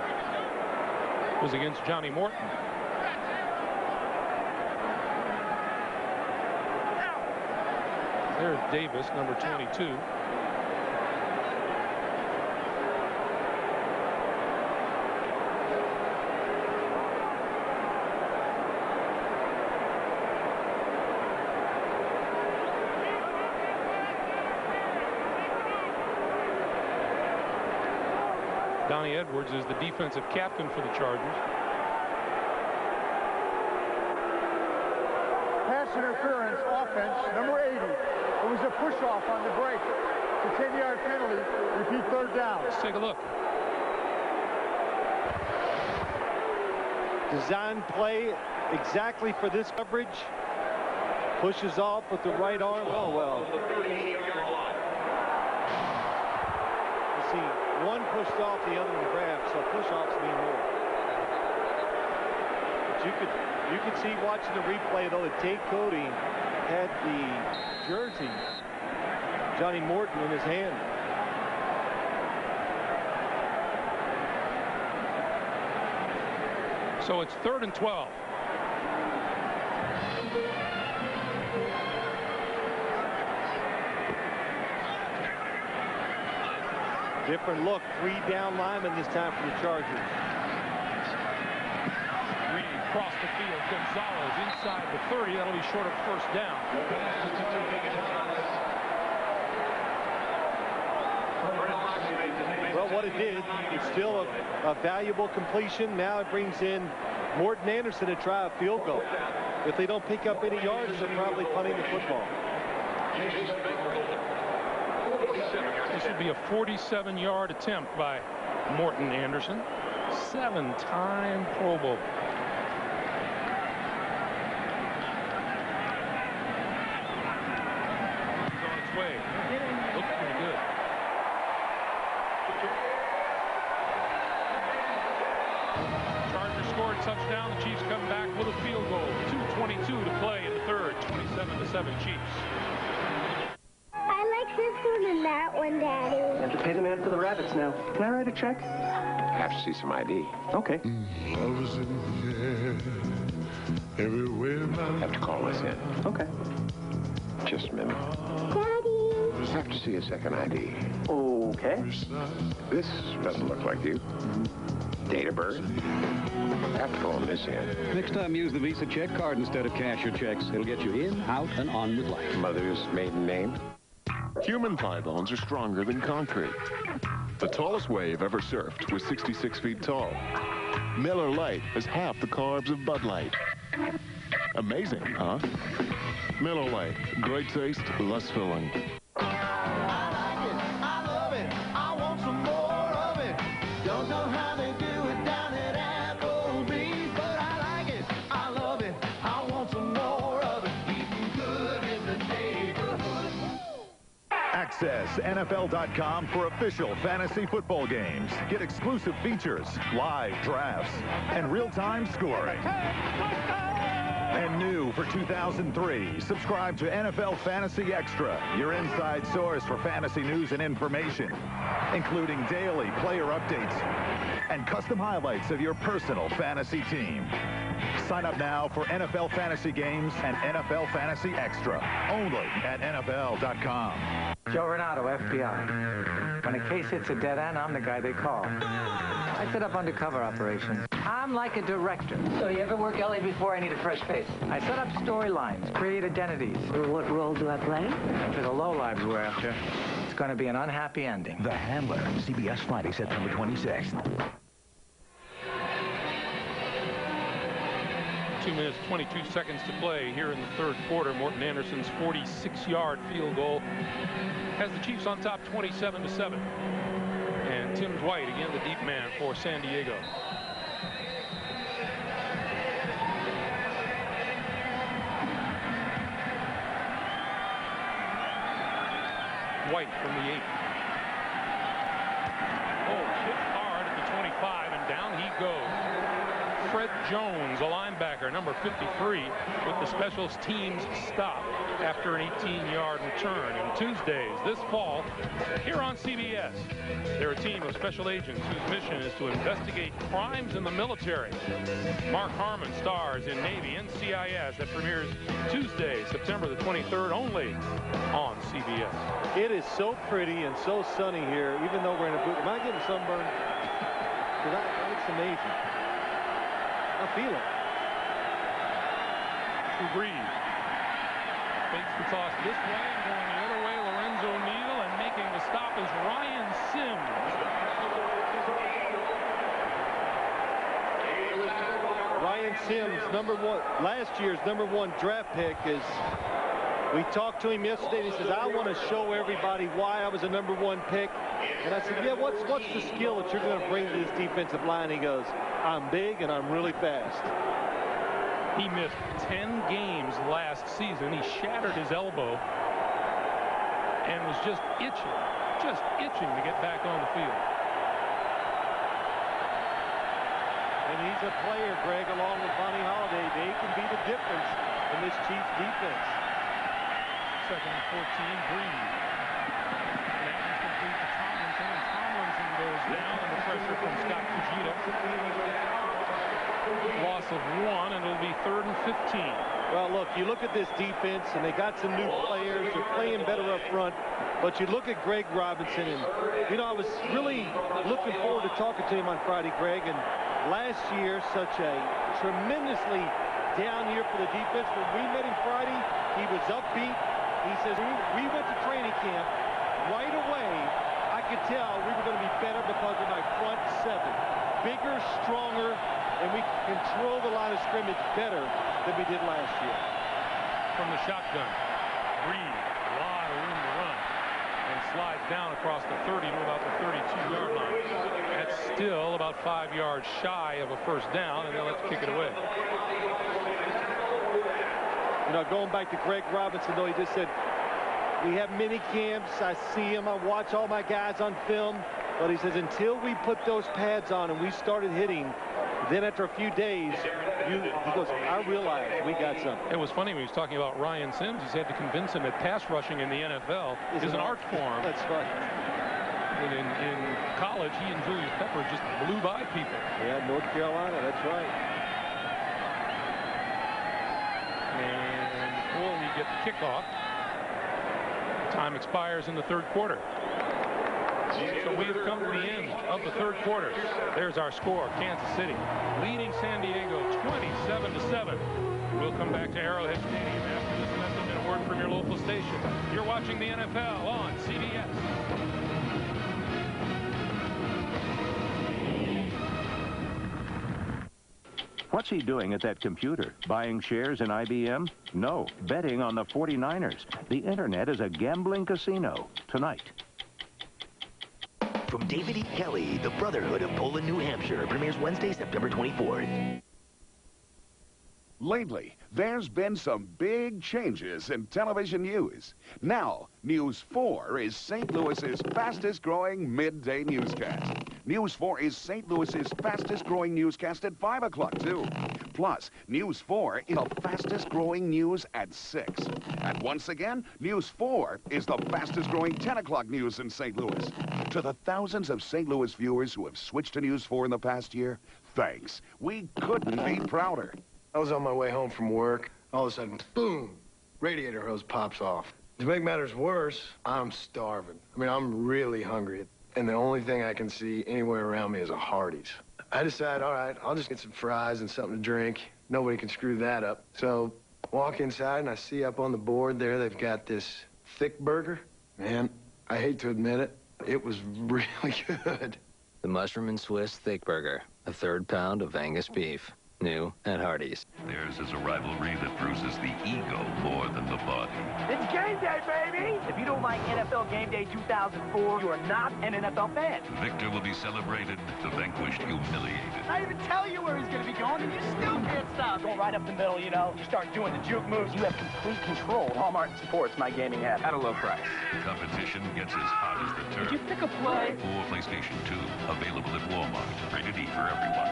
Speaker 1: was against Johnny Morton. There's Davis, number 22. Donnie Edwards is the defensive captain for the Chargers.
Speaker 3: Pass interference, offense, number 80. It was a push-off on the break. It's a 10-yard penalty. Repeat 3rd down.
Speaker 1: Let's take a look.
Speaker 2: Design play exactly for this coverage. Pushes off with the right arm. Oh, well. Let's see. One pushed off, the other one grabbed, so push-offs mean more. But you could see watching the replay, though, that Tay Cody had the jersey, Johnny Morton, in his hand.
Speaker 1: So it's 3rd and 12.
Speaker 2: Different look. 3 down linemen this time for the Chargers.
Speaker 1: Reed across the field. Gonzalez inside the 30. That'll be short of 1st down.
Speaker 2: Well, what it did, it's still a valuable completion. Now it brings in Morton Anderson to try a field goal. If they don't pick up any yards, they're probably punting the football.
Speaker 1: This would be a 47-yard attempt by Morton Anderson. 7-time Pro Bowl. It's on its way. Looks pretty good. Chargers scored touchdown. The Chiefs come back with a field goal. 2:22 to play in the 3rd. 27-7 Chiefs.
Speaker 8: This one and that one, Daddy.
Speaker 6: You have to pay the man for the rabbits now. Can I write a check?
Speaker 27: I have to see some ID.
Speaker 6: Okay.
Speaker 27: I have to call this in.
Speaker 6: Okay.
Speaker 27: Just a minute.
Speaker 8: Daddy.
Speaker 27: Just have to see a second ID.
Speaker 6: Okay.
Speaker 27: This doesn't look like you. Date of birth. I have to phone this in.
Speaker 7: Next time, use the Visa check card instead of cash or checks. It'll get you in, out, and on with life.
Speaker 27: Mother's maiden name.
Speaker 21: Human thigh bones are stronger than concrete.
Speaker 5: The tallest wave ever surfed was 66 feet tall. Miller Lite has half the carbs of Bud Light. Amazing, huh? Miller Lite. Great taste, less filling.
Speaker 9: Access NFL.com for official fantasy football games. Get exclusive features, live drafts, and real-time scoring. And new for 2003, subscribe to NFL Fantasy Extra, your inside source for fantasy news and information, including daily player updates and custom highlights of your personal fantasy team. Sign up now for NFL Fantasy Games and NFL Fantasy Extra, only at NFL.com.
Speaker 10: Joe Renato, FBI. When a case hits a dead end, I'm the guy they call. I set up undercover operations. I'm like a director. So you ever work LA before? I need a fresh face. I set up storylines, create identities.
Speaker 26: What role do I play?
Speaker 10: For the lowlives we're after, it's going to be an unhappy ending.
Speaker 11: The Handler, CBS Friday, September 26th.
Speaker 1: 2 minutes, 22 seconds to play here in the third quarter. Morton Anderson's 46-yard field goal has the Chiefs on top 27-7. And Tim Dwight, again, the deep man for San Diego. White from the 8. Oh, hit hard at the 25, and down he goes. Fred Jones, a linebacker, number 53, with the specials teams stop after an 18-yard return. And Tuesdays this fall here on CBS, they're a team of special agents whose mission is to investigate crimes in the military. Mark Harmon stars in Navy NCIS that premieres Tuesday, September the 23rd, only on CBS.
Speaker 2: It is so pretty and so sunny here, even though we're in a booth. Am I getting sunburned? It's amazing. I feel it. Breeze fakes the toss this way and going the other way. Lorenzo Neal, and making the stop is Ryan Sims. Ryan Sims, last year's #1 draft pick. We talked to him yesterday. And he says, "I want to show everybody why I was a #1 pick." And I said, "Yeah, what's the skill that you're going to bring to this defensive line?" He goes, "I'm big and I'm really fast." He missed 10 games last season. He shattered his elbow and was just itching to get back on the field. And he's a player, Greg, along with Bonnie Holiday. They can be the difference in this Chiefs defense. Second and 14, Breeze. That's complete to Tomlinson, and Tomlinson goes down under pressure from Scott Fujita. Loss of 1, and it'll be 3rd and 15. Well, look, you look at this defense, and they got some new players. They're playing better up front. But you look at Greg Robinson, and, you know, I was really looking forward to talking to him on Friday, Greg. And last year, such a tremendously down year for the defense. When we met him Friday, he was upbeat. He says, we went to training camp. Right away, I could tell we were going to be better because of my front seven. Bigger, stronger, and we control the line of scrimmage better than we did last year. From the shotgun, Breeze, a lot of room to run, and slides down across the 30 to about the 32-yard line. That's still about 5 yards shy of a first down, and they'll have to kick it away. You know, going back to Greg Robinson, though, he just said, we have mini camps. I see him. I watch all my guys on film. But he says, until we put those pads on and we started hitting, then after a few days, he goes, I realized we got something. It was funny when he was talking about Ryan Sims. He had to convince him that pass rushing in the NFL is an art form. That's right. And in college, he and Julius Pepper just blew by people. Yeah, North Carolina, that's right. And before we get the kickoff, time expires in the third quarter. So we have come to the end of the third quarter. There's our score. Kansas City leading San Diego 27-7. We'll come back to Arrowhead Stadium after this message and a word from your local station. You're watching the NFL on CBS.
Speaker 11: What's he doing at that computer? Buying shares in IBM? No, betting on the 49ers. The internet is a gambling casino. Tonight.
Speaker 12: From David E. Kelly, The Brotherhood of Poland, New Hampshire, premieres Wednesday, September 24th.
Speaker 13: Lately, there's been some big changes in television news. Now, News 4 is St. Louis's fastest-growing midday newscast. News 4 is St. Louis's fastest-growing newscast at 5 o'clock, too. Plus, News 4 is the fastest-growing news at 6. And once again, News 4 is the fastest-growing 10 o'clock news in St. Louis. To the thousands of St. Louis viewers who have switched to News 4 in the past year, thanks. We couldn't be prouder.
Speaker 16: I was on my way home from work. All of a sudden, boom, radiator hose pops off. To make matters worse, I'm starving. I mean, I'm really hungry. And the only thing I can see anywhere around me is a Hardee's. I decide, all right, I'll just get some fries and something to drink. Nobody can screw that up. So walk inside and I see up on the board there, they've got this thick burger. Man, I hate to admit it, it was really good.
Speaker 17: The Mushroom and Swiss Thick Burger, a third pound of Angus beef. New at Hardee's.
Speaker 18: Theirs is a rivalry that bruises the ego more than the body.
Speaker 19: It's game day, baby! If you don't like NFL Game Day 2004, you are not an NFL fan.
Speaker 18: Victor will be celebrated, the vanquished humiliated.
Speaker 19: I even tell you where he's going to be going, and you still can't stop. Going right up the middle, you know. You start doing the juke moves. You have complete control. Walmart supports my gaming app at a low price.
Speaker 18: Competition gets as hot as the turf.
Speaker 19: Did you pick a play?
Speaker 18: For PlayStation 2, available at Walmart. Rated E for everyone.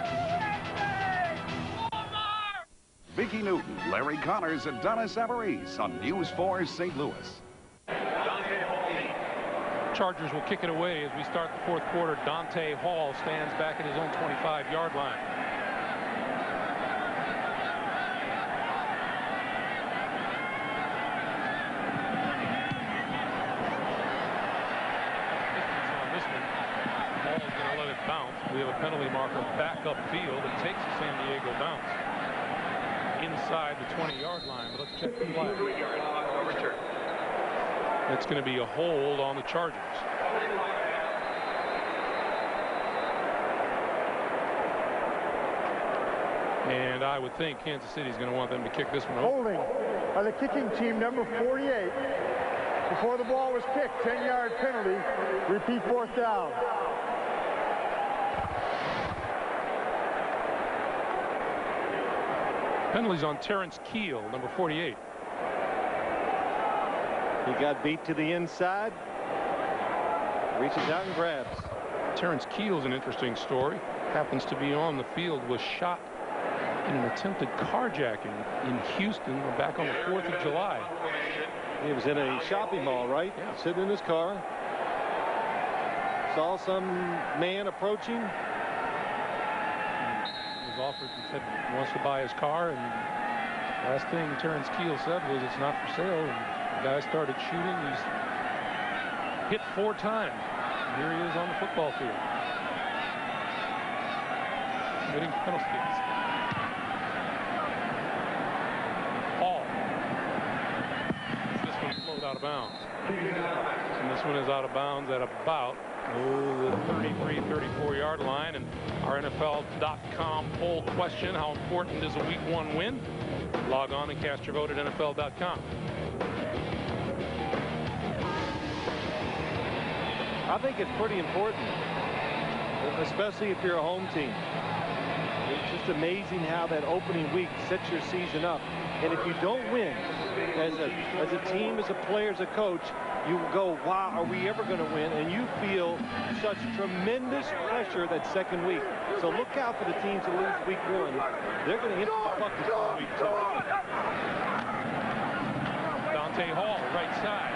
Speaker 13: Vicki Newton, Larry Connors, and Donna Savarese on News 4 St. Louis.
Speaker 1: Chargers will kick it away as we start the fourth quarter. Dante Hall stands back at his own 25-yard line. Hall's going to let it bounce. We have a penalty marker back upfield. It takes a San Diego bounce inside the 20-yard line, but let's check the flag. It's going to be a hold on the Chargers. And I would think Kansas City's going to want them to kick this one over.
Speaker 3: Holding by the kicking team, number 48. Before the ball was kicked, 10-yard penalty. Repeat fourth down.
Speaker 1: Penalties on Terrence Keel, number 48.
Speaker 2: He got beat to the inside. Reaches out and grabs.
Speaker 1: Terrence Keel's an interesting story. Happens to be on the field, was shot in an attempted carjacking in Houston back on the 4th of July.
Speaker 2: He was in a shopping mall, right?
Speaker 1: Yeah.
Speaker 2: Sitting in his car. Saw some man approaching.
Speaker 1: Was offered and said he wants to buy his car, and last thing Terrence Keel said was it's not for sale, and the guy started shooting. He's hit 4 times. Here he is on the football field, getting penalties. Hall. This one flowed out of bounds, and this one is out of bounds at about the 33-34 line. And our NFL.com poll question: how important is a Week 1 win? Log on and cast your vote at NFL.com.
Speaker 2: I think it's pretty important, especially if you're a home team. It's just amazing how that opening week sets your season up. And if you don't win, as a team, as a player, as a coach, you go, wow, are we ever going to win? And you feel such tremendous pressure that second week. So look out for the teams that lose Week 1. They're going to hit the buckets for Week 2.
Speaker 1: Dante Hall, right side.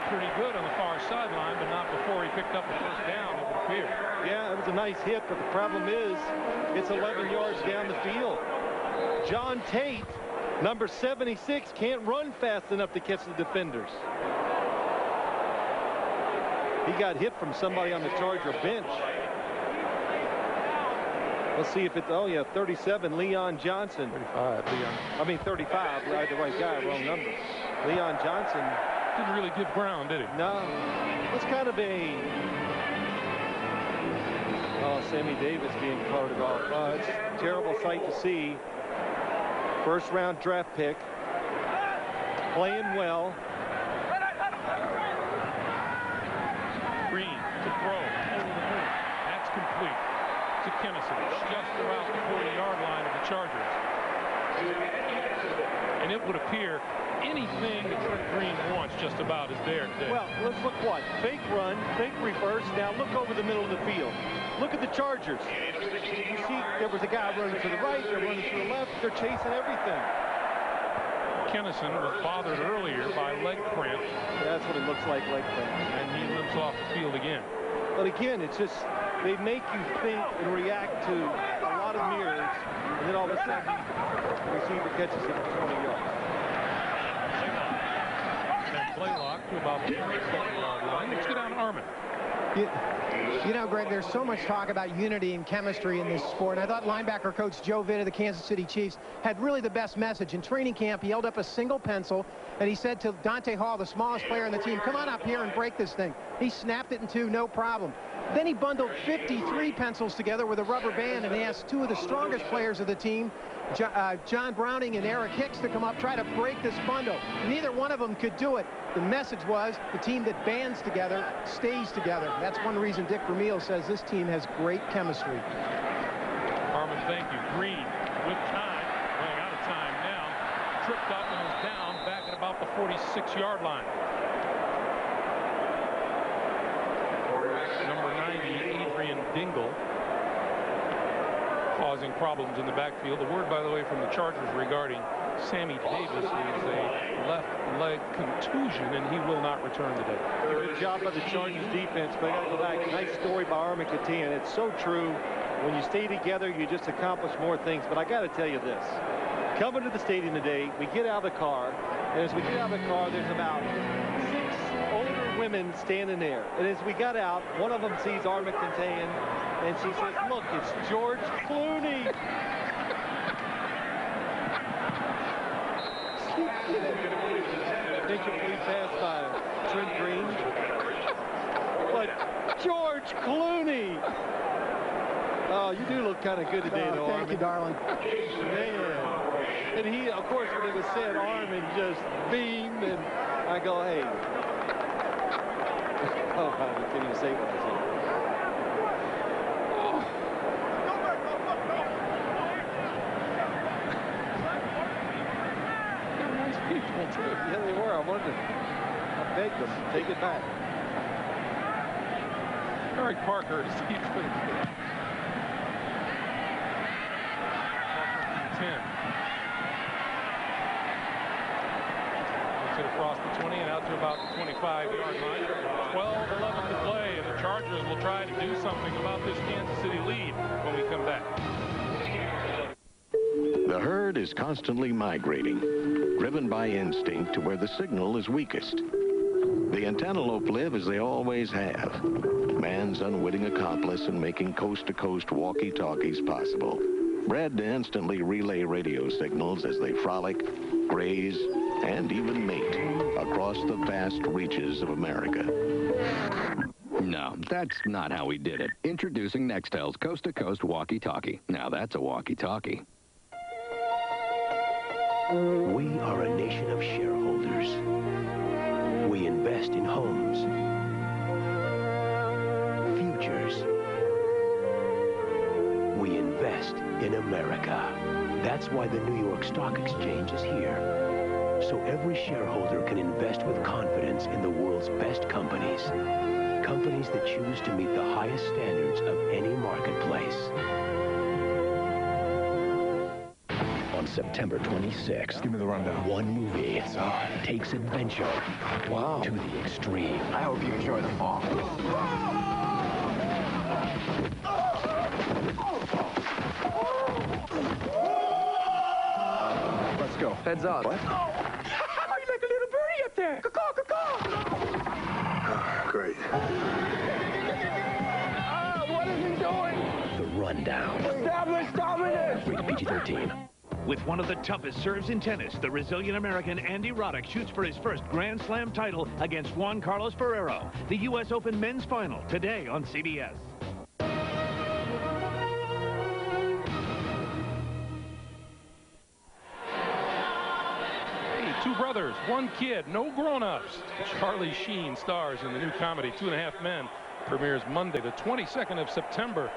Speaker 1: Pretty good on the far sideline, but not before he picked up the first down, it would appear.
Speaker 2: Yeah, it was a nice hit, but the problem is it's 11 yards down the field. John Tate, number 76, can't run fast enough to catch the defenders. He got hit from somebody on the Charger bench. Let's see if it's, oh yeah, 37, Leon Johnson.
Speaker 1: 35, Leon.
Speaker 2: I mean 35, right, the right guy, wrong number. Leon Johnson.
Speaker 1: Didn't really give ground, did he?
Speaker 2: No. It's kind of a Oh, Sammy Davis being carted off. It's a terrible sight to see. First-round draft pick. Playing well.
Speaker 1: Green to throw over the moon. That's complete to Kenesich, just around the 40-yard line of the Chargers. And it would appear anything that Trent Green wants just about is there today.
Speaker 2: Well, let's look what? Fake run, fake reverse. Now look over the middle of the field. Look at the Chargers. You see there was a guy running to the right, they're running to the left, they're chasing everything.
Speaker 1: Kennison was bothered earlier by leg cramp.
Speaker 2: Yeah, that's what it looks like, leg cramp.
Speaker 1: And he limps off the field again.
Speaker 2: But again, it's just, they make you think and react to a lot of mirrors, and then all of a sudden, the receiver catches it for 20 yards.
Speaker 1: And Blaylock to about the 27-yard line. Let's go down to Armin.
Speaker 4: You know, Greg, there's so much talk about unity and chemistry in this sport. And I thought linebacker coach Joe Vitt of the Kansas City Chiefs had really the best message. In training camp, he held up a single pencil, and he said to Dante Hall, the smallest player on the team, come on up here and break this thing. He snapped it in two, no problem. Then he bundled 53 pencils together with a rubber band, and he asked two of the strongest players of the team, John Browning and Eric Hicks, to come up, try to break this bundle. Neither one of them could do it. The message was the team that bands together stays together. That's one reason Dick Vermeil says this team has great chemistry.
Speaker 1: Armin, thank you. Green with time, running out of time now, tripped up and is down back at about the 46-yard line. Number 90, Adrian Dingle, causing problems in the backfield. The word, by the way, from the Chargers regarding Sammy Davis is a left leg contusion, and he will not return today.
Speaker 2: Good job by the Chargers defense, but I got to go back. Nice story by Armin Katian. It's so true. When you stay together, you just accomplish more things. But I got to tell you this. Coming to the stadium today, we get out of the car, and as we get out of the car, there's about 6 older women standing there. And as we got out, one of them sees Armin Katian, and she says, look, it's George Clooney. Incomplete pass by Trent Green. But George Clooney. Oh, you do look kind of good today, though, Armin.
Speaker 4: Thank you, darling.
Speaker 2: Man. And he, of course, when it was said, Armin just beamed, and I go, hey. Oh, I can't even say what I said. Yeah, they were. I begged them to take it back.
Speaker 1: Eric Parker is Steve Whitaker. 10. Gets it across the 20 and out to about the 25-yard line. 12-11 to play, and the Chargers will try to do something about this Kansas City lead when we come back.
Speaker 14: The herd is constantly migrating, driven by instinct to where the signal is weakest. The antelope live as they always have, man's unwitting accomplice in making coast-to-coast walkie-talkies possible, bred to instantly relay radio signals as they frolic, graze, and even mate across the vast reaches of America.
Speaker 21: No, that's not how we did it. Introducing Nextel's coast-to-coast walkie-talkie. Now that's a walkie-talkie.
Speaker 12: We are a nation of shareholders. We invest in homes, futures. We invest in America. That's why the New York Stock Exchange is here. So every shareholder can invest with confidence in the world's best companies. Companies that choose to meet the highest standards of any marketplace. On September 26th, give me the rundown. One movie takes adventure to the extreme. I hope you enjoy the fall.
Speaker 16: Let's go.
Speaker 10: Heads up.
Speaker 16: What?
Speaker 19: You're like a little birdie up there. Caw, caw.
Speaker 16: Great.
Speaker 19: What is he doing?
Speaker 12: The Rundown.
Speaker 19: Established dominance.
Speaker 12: Rated PG-13.
Speaker 11: With one of the toughest serves in tennis, the Brazilian American Andy Roddick shoots for his first Grand Slam title against Juan Carlos Ferrero. The U.S. Open Men's Final, today on CBS.
Speaker 1: Two brothers, one kid, no grown-ups. Charlie Sheen stars in the new comedy 2.5 Men. Premieres Monday, the 22nd of September,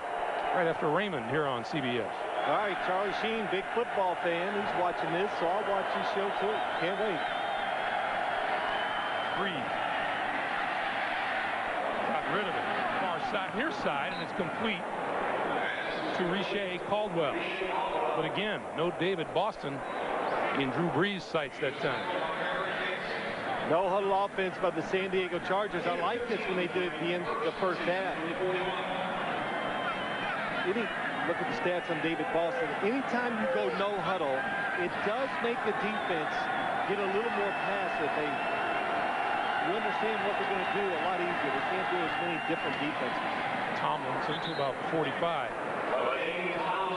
Speaker 1: right after Raymond here on CBS.
Speaker 2: All right, Charlie Sheen, big football fan. He's watching this, so I'll watch his show too. Can't wait.
Speaker 1: Breeze. Got rid of it. Far side, near side, and it's complete to Riche Caldwell. But again, no David Boston in Drew Brees' sights that time.
Speaker 2: No huddle offense by the San Diego Chargers. I like this when they did it at the end of the first half. Look at the stats on David Boston. Anytime you go no huddle, it does make the defense get a little more passive. You understand what they're going to do a lot easier. They can't do as many different defenses.
Speaker 1: Tomlinson to about 45.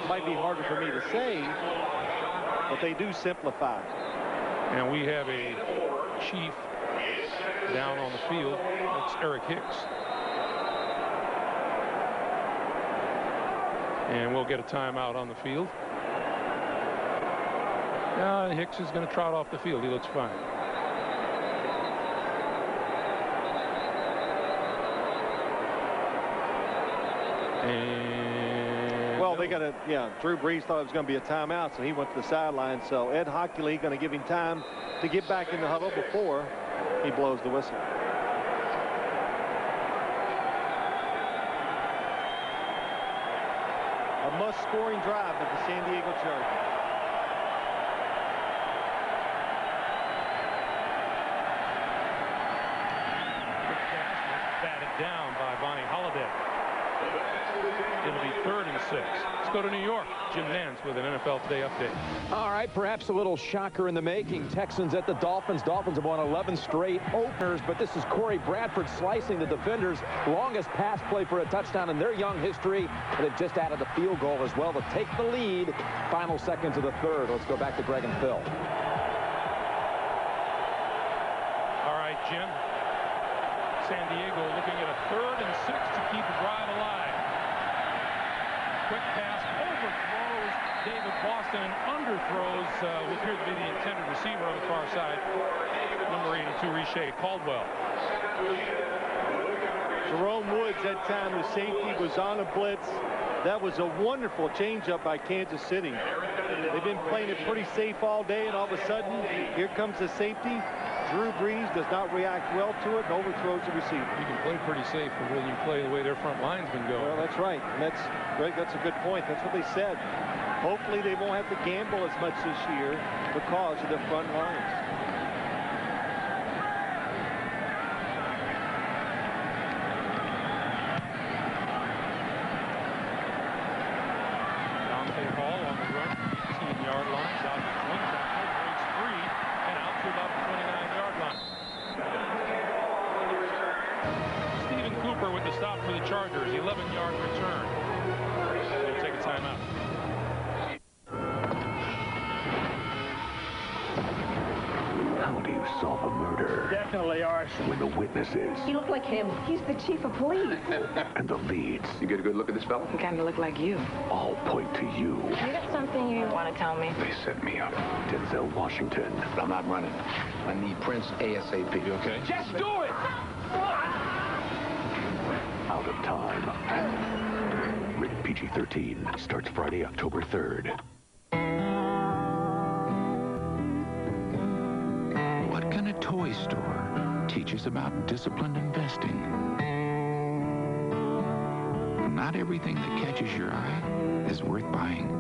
Speaker 2: Might be harder for me to say, but they do simplify.
Speaker 1: And we have a Chief down on the field. That's Eric Hicks. And we'll get a timeout on the field. Hicks is going to trot off the field. He looks fine. And
Speaker 2: well, they got to, Drew Brees thought it was going to be a timeout, so he went to the sideline. So Ed Hockley going to give him time to get back in the huddle before he blows the whistle. A must-scoring drive by the San Diego Chargers.
Speaker 1: Batted down by Bonnie Holiday. It'll be 3rd and 6. Let's go to New York. Jim Nantz with an NFL Today update.
Speaker 8: All right, perhaps a little shocker in the making. Texans at the Dolphins. Dolphins have won 11 straight openers, but this is Corey Bradford slicing the defenders. Longest pass play for a touchdown in their young history. And they've just added a field goal as well to take the lead. Final seconds of the 3rd. Let's go back to Greg and Phil.
Speaker 1: All right, Jim. San Diego looking at a 3rd and 6 to keep the drive alive. Quick pass, overthrows David Boston and underthrows what appeared to be the intended receiver on the far side, number 82, Riche Caldwell.
Speaker 2: Jerome Woods, that time the safety was on a blitz. That was a wonderful changeup by Kansas City. They've been playing it pretty safe all day, and all of a sudden, here comes the safety. Drew Brees does not react well to it and overthrows the receiver.
Speaker 1: You can play pretty safe when you play the way their front line's been going.
Speaker 2: Well, that's right. And Greg, that's a good point. That's what they said. Hopefully they won't have to gamble as much this year because of their front lines.
Speaker 1: Dante Hall on the run, 18-yard line. Dodgers swing tackle, breaks free, and out to about the 29-yard line. Stephen Cooper with the stop for the Chargers, 11-yard return. They'll take a timeout.
Speaker 12: How do you solve a murder?
Speaker 3: Definitely arson.
Speaker 12: When the witnesses
Speaker 26: You look like him. He's the chief of police.
Speaker 12: and the leads
Speaker 21: You get a good look at this fella?
Speaker 26: He kind of look like you.
Speaker 12: all point to you.
Speaker 26: You got something you want to tell me?
Speaker 21: They set me up.
Speaker 12: Denzel Washington.
Speaker 21: I'm not running. I need Prince ASAP. You okay?
Speaker 19: Just do it!
Speaker 12: Out of time. Rated PG-13. Starts Friday, October 3rd.
Speaker 15: What can a toy store teach us about disciplined investing? Not everything that catches your eye is worth buying.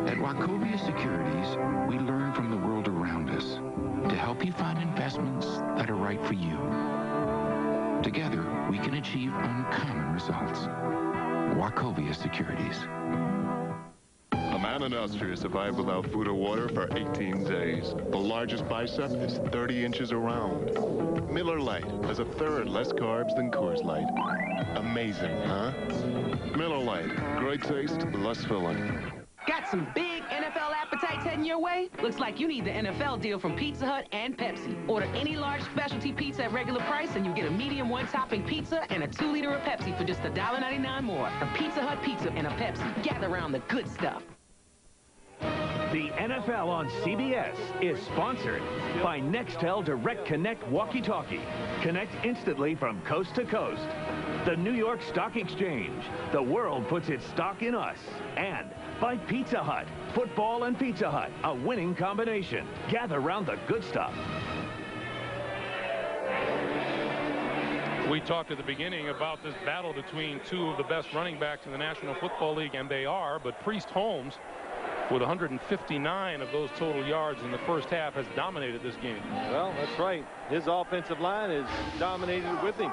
Speaker 15: At Wachovia Securities, we learn from the world around us to help you find investments that are right for you. Together, we can achieve uncommon results. Wachovia Securities.
Speaker 5: A man in Austria survived without food or water for 18 days. The largest bicep is 30 inches around. Miller Lite has a 1/3 less carbs than Coors Light. Amazing, huh? Miller Lite, great taste, less filling.
Speaker 20: Got some big NFL appetites heading your way? Looks like you need the NFL deal from Pizza Hut and Pepsi. Order any large specialty pizza at regular price and you get a medium 1-topping pizza and a 2-liter of Pepsi for just $1.99 more. A Pizza Hut pizza and a Pepsi. Gather around the good stuff.
Speaker 11: The NFL on CBS is sponsored by Nextel Direct Connect Walkie-Talkie. Connect instantly from coast to coast. The New York Stock Exchange. The world puts its stock in us. And by Pizza Hut. Football and Pizza Hut, a winning combination. Gather round the good stuff.
Speaker 1: We talked at the beginning about this battle between two of the best running backs in the National Football League, and they are, but Priest Holmes, with 159 of those total yards in the first half, has dominated this game.
Speaker 2: Well, that's right. His offensive line is dominated with him.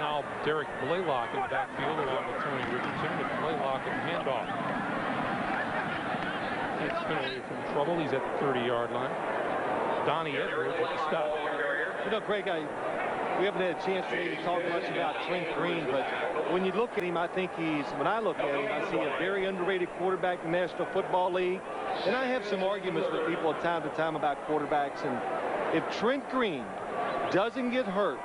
Speaker 1: Now Derek Blaylock in the backfield along with Tony Richardson, with Blaylock and handoff. Can't spin away from trouble. He's at the 30-yard line. Donnie Edwards with the stop.
Speaker 2: You know, Greg, we haven't had a chance today to talk much about Trent Green, but when you look at him, I think when I look at him, I see a very underrated quarterback in the National Football League. And I have some arguments with people at time to time about quarterbacks. And if Trent Green doesn't get hurt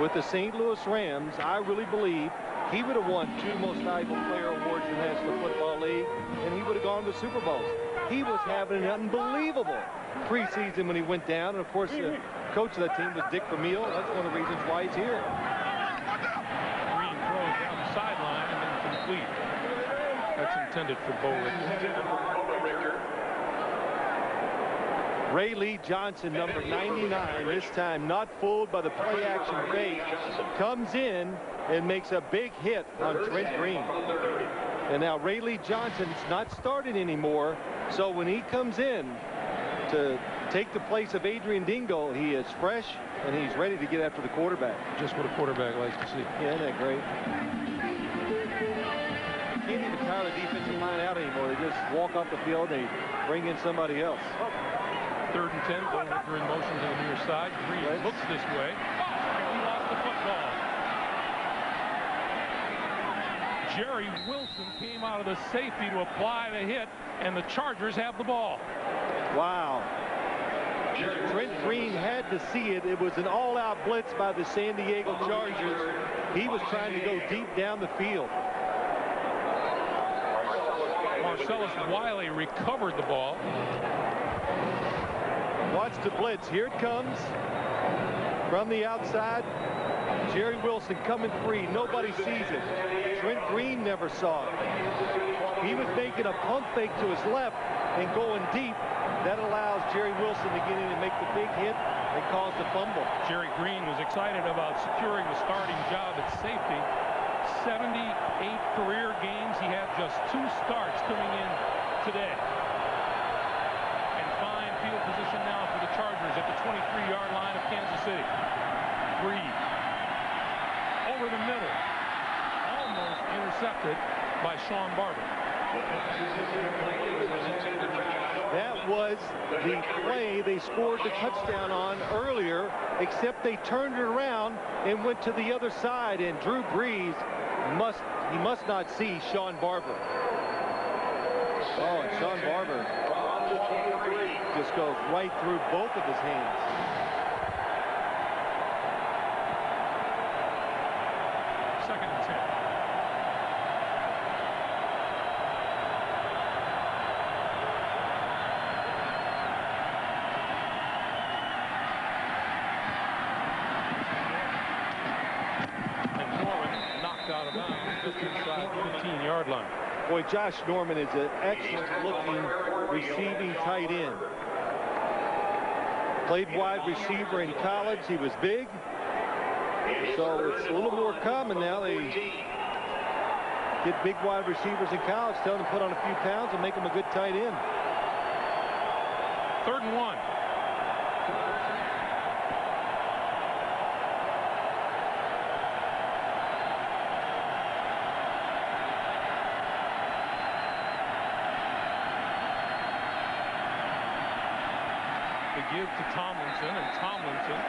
Speaker 2: with the St. Louis Rams, I really believe he would have won 2 Most Valuable Player awards in the National Football League, and he would have gone to Super Bowls. He was having an unbelievable preseason when he went down. And, of course, the coach of that team was Dick Vermeil. That's one of the reasons why he's here.
Speaker 1: Green throws down the sideline and then complete. That's intended for Bo Richter.
Speaker 2: Ray Lee Johnson, number 99, this time not fooled by the play-action fake, comes in and makes a big hit on Trent Green. And now Ray Lee Johnson's not starting anymore, so when he comes in to take the place of Adrian Dingle, he is fresh and he's ready to get after the quarterback.
Speaker 1: Just what a quarterback likes to see.
Speaker 2: Yeah, isn't that great? You can't even tire the defensive line out anymore. They just walk off the field, they bring in somebody else.
Speaker 1: 3rd and 10, Bo Richter in motion to the near side. Green looks this way. He lost the football. Jerry Wilson came out of the safety to apply the hit, and the Chargers have the ball.
Speaker 2: Wow. Trent Green had to see it. It was an all-out blitz by the San Diego Chargers. He was trying to go deep down the field.
Speaker 1: Marcellus Wiley recovered the ball.
Speaker 2: Watch the blitz. Here it comes from the outside. Jerry Wilson coming free. Nobody sees it. Trent Green never saw it. He was making a pump fake to his left and going deep. That allows Jerry Wilson to get in and make the big hit and cause the fumble.
Speaker 1: Jerry Green was excited about securing the starting job at safety. 78 career games. He had just 2 starts coming in today. And fine field position now for the Chargers at the 23-yard line of Kansas City. Breed. Over the middle. Almost intercepted by Sean Barber.
Speaker 2: That was the play they scored the touchdown on earlier, except they turned it around and went to the other side, and Drew Brees must not see Sean Barber. Oh, and Sean Barber just goes right through both of his hands.
Speaker 1: Second and 10. Inside the 15-yard line.
Speaker 2: Boy, Josh Norman is an excellent-looking receiving tight end. Played wide receiver in college. He was big. So it's a little more common now. They get big wide receivers in college, tell them to put on a few pounds and make them a good tight end.
Speaker 1: 3rd and 1. Give to Tomlinson, and Tomlinson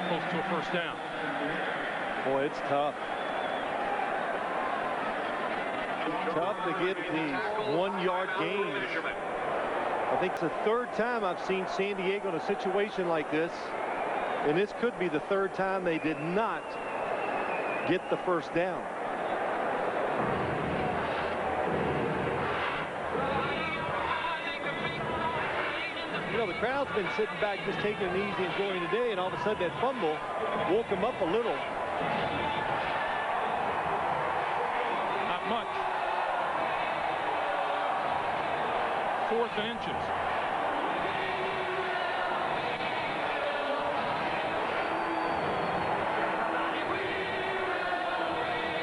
Speaker 1: close to a first down.
Speaker 2: Boy, it's tough. Tough to get these 1-yard gains. I think it's the 3rd time I've seen San Diego in a situation like this, and this could be the 3rd time they did not get the first down. crowd's been sitting back just taking it easy, enjoying the day, and all of a sudden that fumble woke them up a little.
Speaker 1: Not much. 4th and inches.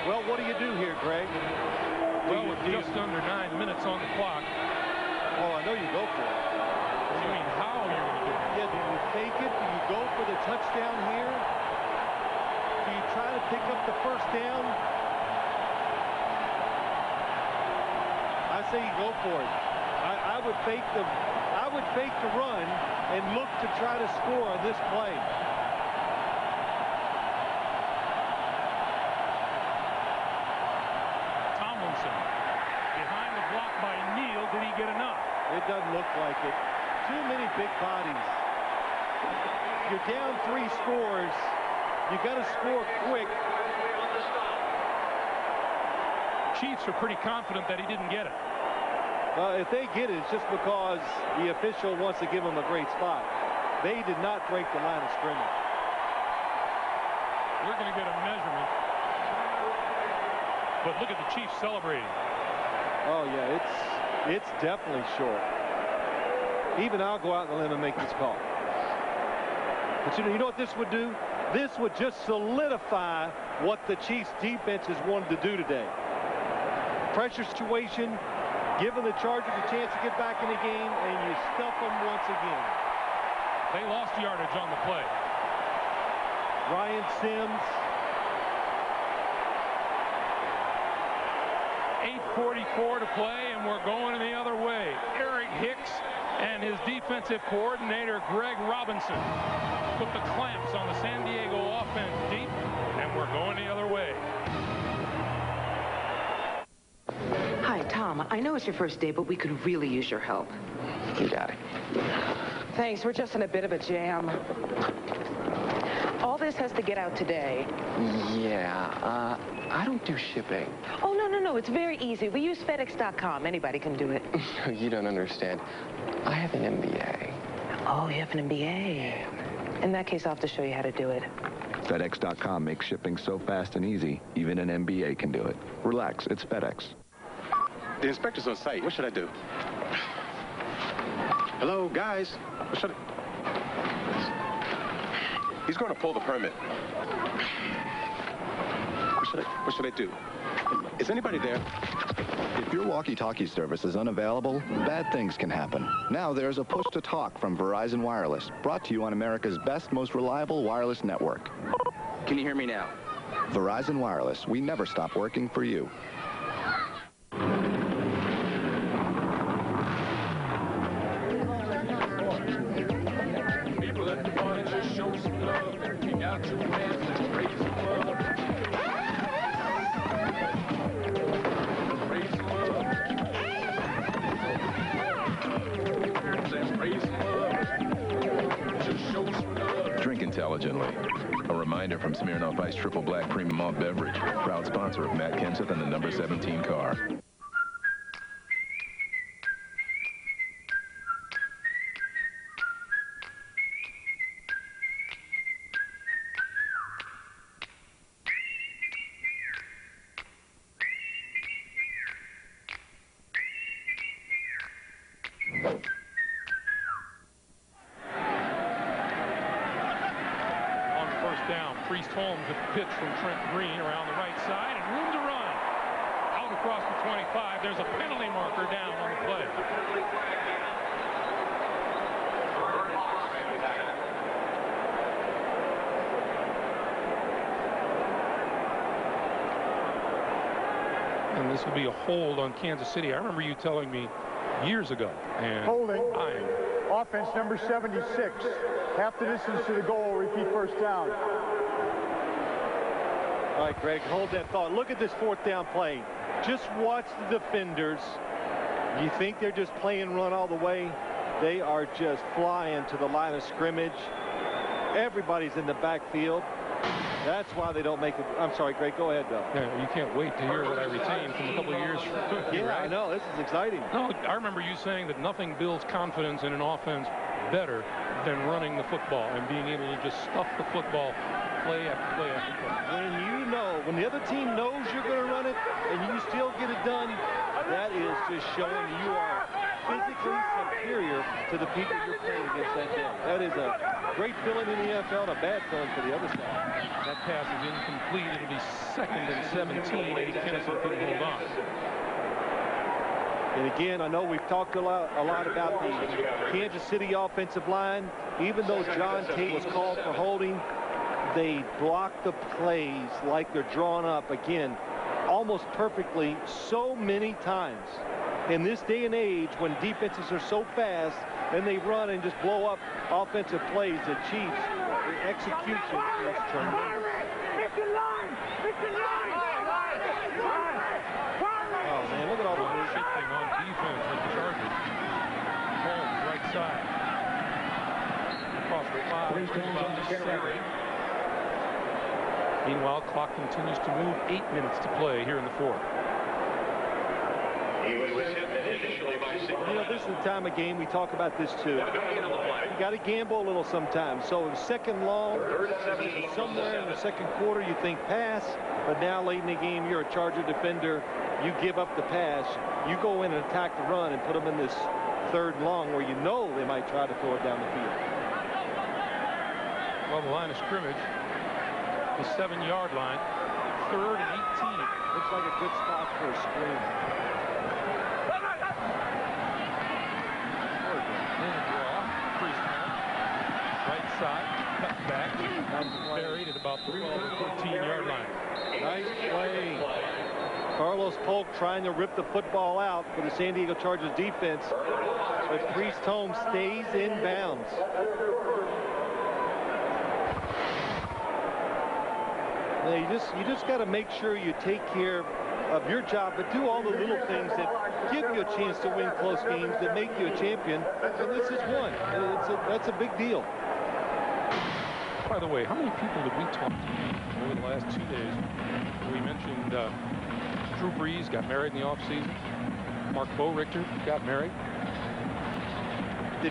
Speaker 2: Well, what do you do here, Greg?
Speaker 1: Well, with just under 9 minutes on the clock.
Speaker 2: Oh, I know you go for it.
Speaker 1: You mean how you're going to do it?
Speaker 2: Yeah, do you fake it? Do you go for the touchdown here? Do you try to pick up the first down? I say you go for it. I would fake the run and look to try to score on this play.
Speaker 1: Behind the block by Neal. Did he get enough?
Speaker 2: It doesn't look like it. Too many big bodies. You're down 3 scores. You got to score quick.
Speaker 1: Chiefs are pretty confident that he didn't get it.
Speaker 2: If they get it, it's just because the official wants to give them a great spot. They did not break the line of scrimmage.
Speaker 1: We're going to get a measurement. But look at the Chiefs celebrating.
Speaker 2: Oh, yeah, it's definitely short. Even I'll go out on the limb and make this call. But you know what this would do? This would just solidify what the Chiefs defense has wanted to do today. Pressure situation, giving the Chargers a chance to get back in the game, and you stuff them once again.
Speaker 1: They lost yardage on the play.
Speaker 2: Ryan Sims.
Speaker 1: 8:44 to play, and we're going the other way. Eric Hicks and his defensive coordinator, Greg Robinson, put the clamps on the San Diego offense deep, and we're going the other way.
Speaker 6: Hi, Tom. I know it's your first day, but we could really use your help.
Speaker 17: You got it.
Speaker 6: Thanks. We're just in a bit of a jam. All this has to get out today.
Speaker 17: Yeah, I don't do shipping.
Speaker 6: Oh, no. It's very easy. We use FedEx.com. Anybody can do it.
Speaker 17: You don't understand. I have an MBA.
Speaker 6: Oh, you have an MBA. In that case, I'll have to show you how to do it.
Speaker 7: FedEx.com makes shipping so fast and easy, even an MBA can do it. Relax, it's FedEx.
Speaker 22: The inspector's on site. What should I do? Hello, guys. What should I... He's going to pull the permit. What should I do? Is anybody there?
Speaker 7: If your walkie-talkie service is unavailable, bad things can happen. Now there's a push-to-talk from Verizon Wireless, brought to you on America's best, most reliable wireless network.
Speaker 17: Can you hear me now?
Speaker 7: Verizon Wireless, we never stop working for you.
Speaker 1: People at the party just show some love. Kick out your hands and raise them up.
Speaker 23: Drink intelligently. A reminder from Smirnoff Ice Triple Black Premium Malt Beverage, proud sponsor of Matt Kenseth and the number 17 car.
Speaker 1: Priest Holmes with the pitch from Trent Green around the right side, and room to run. Out across the 25. There's a penalty marker down on the play. And this will be a hold on Kansas City. I remember you telling me years ago. And
Speaker 3: holding. Offense number 76. Half the distance to the goal. Repeat first down.
Speaker 2: All right, Greg, hold that thought. Look at this 4th down play. Just watch the defenders. You think they're just playing run all the way? They are just flying to the line of scrimmage. Everybody's in the backfield. That's why they don't make it. I'm sorry, Greg, go ahead, though.
Speaker 1: Yeah, you can't wait to hear what I retained from a couple of years.
Speaker 2: Yeah,
Speaker 1: right?
Speaker 2: I know. This is exciting.
Speaker 1: No, I remember you saying that nothing builds confidence in an offense better than running the football and being able to just stuff the football play after play after play.
Speaker 2: When the other team knows you're going to run it and you still get it done, that is just showing you are physically superior to the people you're playing against that day. That is a great feeling in the NFL and a bad feeling for the other side.
Speaker 1: That pass is incomplete. It'll be 2nd and 17. Eddie Kennison couldn't hold on.
Speaker 2: And again, I know we've talked a lot about the Kansas City offensive line. Even though John Tate was called for holding, they block the plays like they're drawn up, again, almost perfectly so many times. In this day and age, when defenses are so fast and they run and just blow up offensive plays, the Chiefs, the execution is tremendous. Oh, man, look at all the
Speaker 1: shifting on defense with the Chargers. Holmes, right side. Across the 5, about 7. Meanwhile, clock continues to move. 8 minutes to play here in the 4th.
Speaker 2: You know, this is the time of game we talk about this too. You got to gamble a little sometimes. So in 2nd long, somewhere in the 2nd quarter, you think pass, but now late in the game, you're a Charger defender. You give up the pass. You go in and attack the run and put them in this 3rd long where you know they might try to throw it down the field.
Speaker 1: Well, the line of scrimmage, the 7-yard line, 3rd and 18.
Speaker 2: Looks like a good spot for a screen.
Speaker 1: Right side, cut back, buried at about the 14-yard line.
Speaker 2: Nice play. Carlos Polk trying to rip the football out for the San Diego Chargers defense, but Priest Holmes stays in bounds. Now you just got to make sure you take care of your job, but do all the little things that give you a chance to win close games, that make you a champion, and this is one. That's a big deal.
Speaker 1: By the way, how many people did we talk to over the last 2 days? We mentioned Drew Brees got married in the offseason. Mark Bo-Richter got married.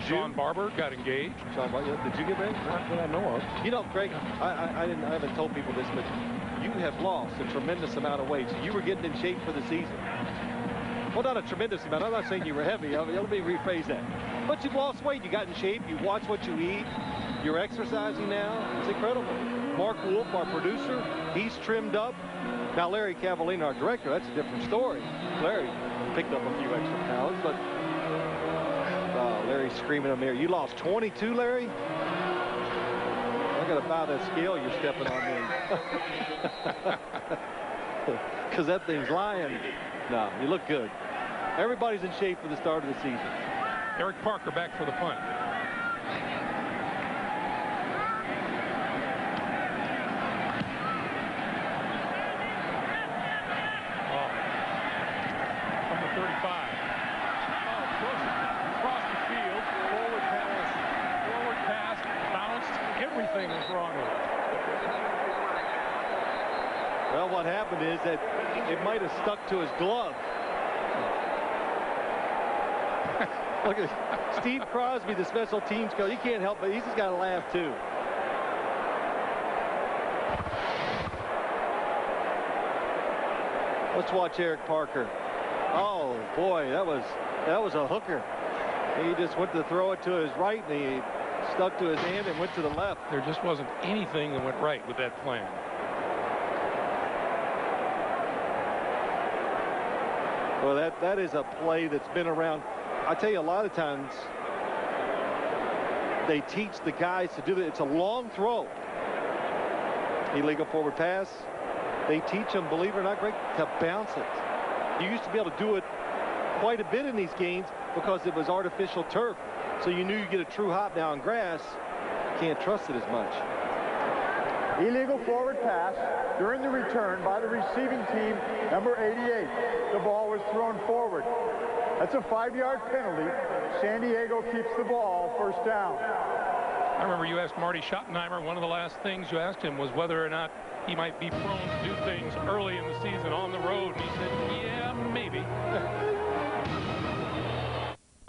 Speaker 1: Sean Barber got engaged.
Speaker 2: Sean Barber, did you get married?
Speaker 1: Not that I know of.
Speaker 2: You know, Craig, I haven't told people this, but you have lost a tremendous amount of weight. So you were getting in shape for the season. Well, not a tremendous amount. I'm not saying you were heavy. Let me rephrase that. But you've lost weight. You got in shape. You watch what you eat. You're exercising now. It's incredible. Mark Wolf, our producer, he's trimmed up. Now, Larry Cavallini, our director, that's a different story. Larry picked up a few extra pounds, but Larry's screaming in there. You lost 22, Larry? I got to buy that scale you're stepping on then. Because that thing's lying. No, you look good. Everybody's in shape for the start of the season.
Speaker 1: Eric Parker back for the punt.
Speaker 2: Well, what happened is that it might have stuck to his glove. Look at Steve Crosby, the special teams coach. He can't help but he's just got to laugh too. Let's watch Eric Parker. Oh boy, that was a hooker. He just went to throw it to his right and he stuck to his hand and went to the left.
Speaker 1: There just wasn't anything that went right with that plan.
Speaker 2: Well, that is a play that's been around. I tell you, a lot of times they teach the guys to do that. It's a long throw. Illegal forward pass. They teach them, believe it or not, Greg, to bounce it. You used to be able to do it quite a bit in these games because it was artificial turf. So you knew you get a true hop. Now on grass, you can't trust it as much.
Speaker 3: Illegal forward pass during the return by the receiving team, number 88. The ball was thrown forward. That's a 5-yard penalty. San Diego keeps the ball, first down.
Speaker 1: I remember you asked Marty Schottenheimer, one of the last things you asked him was whether or not he might be prone to do things early in the season on the road. And he said, yeah, maybe.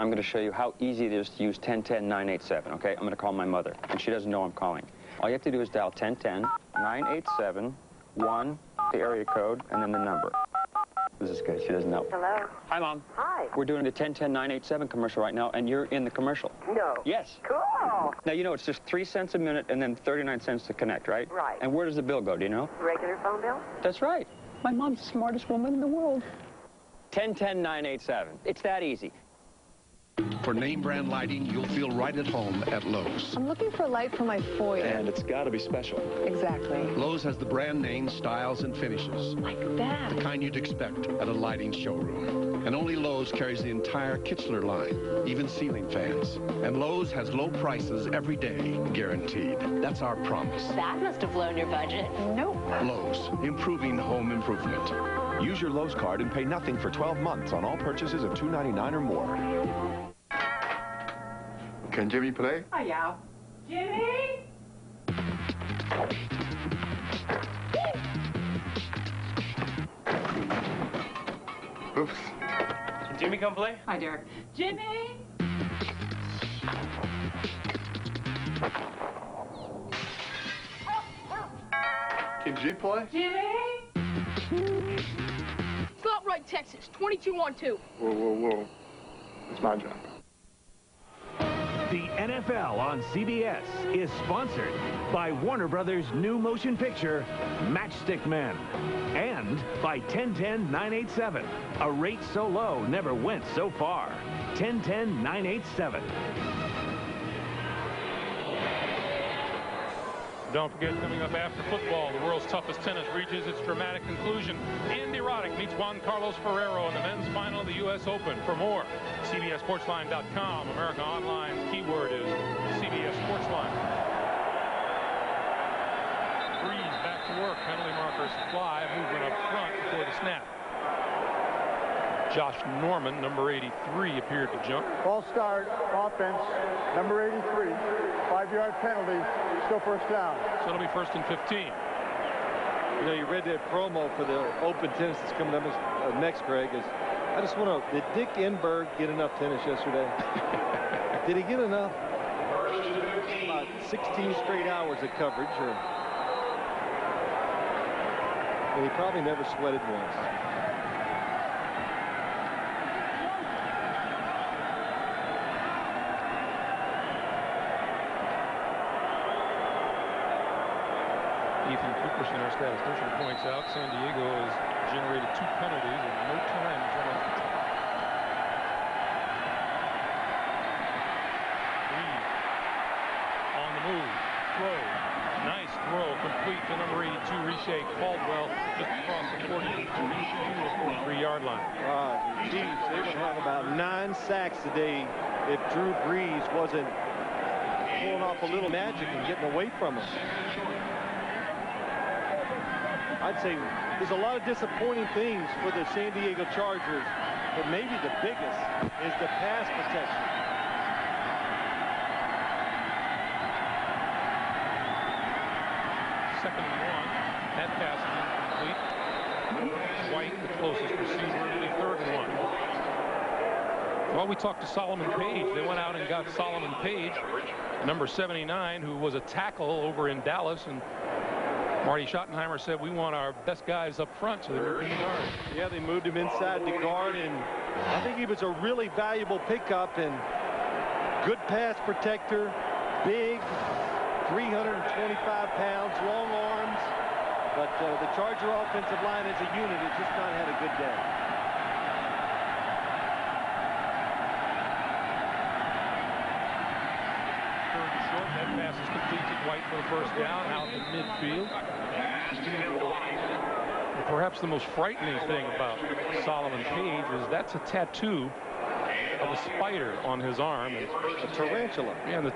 Speaker 4: I'm going to show you how easy it is to use 1010-987, okay? I'm going to call my mother, and she doesn't know I'm calling. All you have to do is dial 1010-987-1, the area code, and then the number. This is good. She doesn't know.
Speaker 26: Hello?
Speaker 4: Hi, Mom.
Speaker 26: Hi.
Speaker 4: We're doing the 1010-987 commercial right now, and you're in the commercial.
Speaker 26: No.
Speaker 4: Yes.
Speaker 26: Cool.
Speaker 4: Now, you know, it's just 3 cents a minute and then 39 cents to connect, right?
Speaker 26: Right.
Speaker 4: And where does the bill go, do you know?
Speaker 26: Regular phone bill?
Speaker 4: That's right. My mom's the smartest woman in the world. 1010-987. It's that easy.
Speaker 9: For name brand lighting, you'll feel right at home at Lowe's.
Speaker 13: I'm looking for a light for my foyer.
Speaker 9: And it's got to be special.
Speaker 13: Exactly.
Speaker 9: Lowe's has the brand names, styles, and finishes.
Speaker 13: Like that.
Speaker 9: The kind you'd expect at a lighting showroom. And only Lowe's carries the entire Kichler line, even ceiling fans. And Lowe's has low prices every day, guaranteed. That's our promise.
Speaker 18: That must have blown your budget.
Speaker 13: Nope.
Speaker 9: Lowe's, improving home improvement.
Speaker 24: Use your Lowe's card and pay nothing for 12 months on all purchases of $2.99 or more.
Speaker 25: Can Jimmy play?
Speaker 26: Hi, Yao. Jimmy?
Speaker 25: Oops.
Speaker 19: Can Jimmy come play?
Speaker 26: Hi, Derek. Jimmy?
Speaker 25: Can Jimmy play?
Speaker 26: Jimmy?
Speaker 27: Salt right, Texas. 22-on-2.
Speaker 25: Whoa, whoa, whoa. It's my job.
Speaker 11: The NFL on CBS is sponsored by Warner Brothers' new motion picture, Matchstick Men, and by 1010-987. A rate so low never went so far. 1010-987.
Speaker 1: Don't forget, coming up after football, the world's toughest tennis reaches its dramatic conclusion. Andy Roddick meets Juan Carlos Ferrero in the men's final of the U.S. Open. For more, CBSSportsline.com. America Online's keyword is CBS Sportsline. Breeze back to work. Penalty markers fly. Movement up front before the snap. Josh Norman, number 83, appeared to jump.
Speaker 3: Ball start, offense, number 83. 5-yard penalty, still first down.
Speaker 1: So it'll be 1st and 15.
Speaker 2: You know, you read that promo for the Open tennis that's coming up next, Greg. I just want to, did Dick Enberg get enough tennis yesterday? Did he get enough? About 16 straight hours of coverage. And he probably never sweated once.
Speaker 1: Ethan Cooperson, our statistician, points out San Diego has generated 2 penalties in no time. Breeze on the move, throw, nice throw, complete to number 82, Riche Caldwell, just across the 43-yard line.
Speaker 2: Geez, they would have about 9 sacks today if Drew Brees wasn't pulling off a little magic and getting away from him. I'd say there's a lot of disappointing things for the San Diego Chargers, but maybe the biggest is the pass protection.
Speaker 1: Second and 1. That pass is incomplete. White, the closest receiver, it'll be 3rd and 1. Well, we talked to Solomon Page. They went out and got Solomon Page, number 79, who was a tackle over in Dallas, and Marty Schottenheimer said, we want our best guys up front, so they moved him guard.
Speaker 2: Yeah, they moved him inside the guard, and I think he was a really valuable pickup and good pass protector, big, 325 pounds, long arms, but the Charger offensive line as a unit has just not had a good day.
Speaker 1: That pass is complete to White for the first down, out in midfield. And perhaps the most frightening thing about Solomon Page is that's a tattoo of a spider on his arm. And
Speaker 2: a tarantula.
Speaker 1: Yeah, and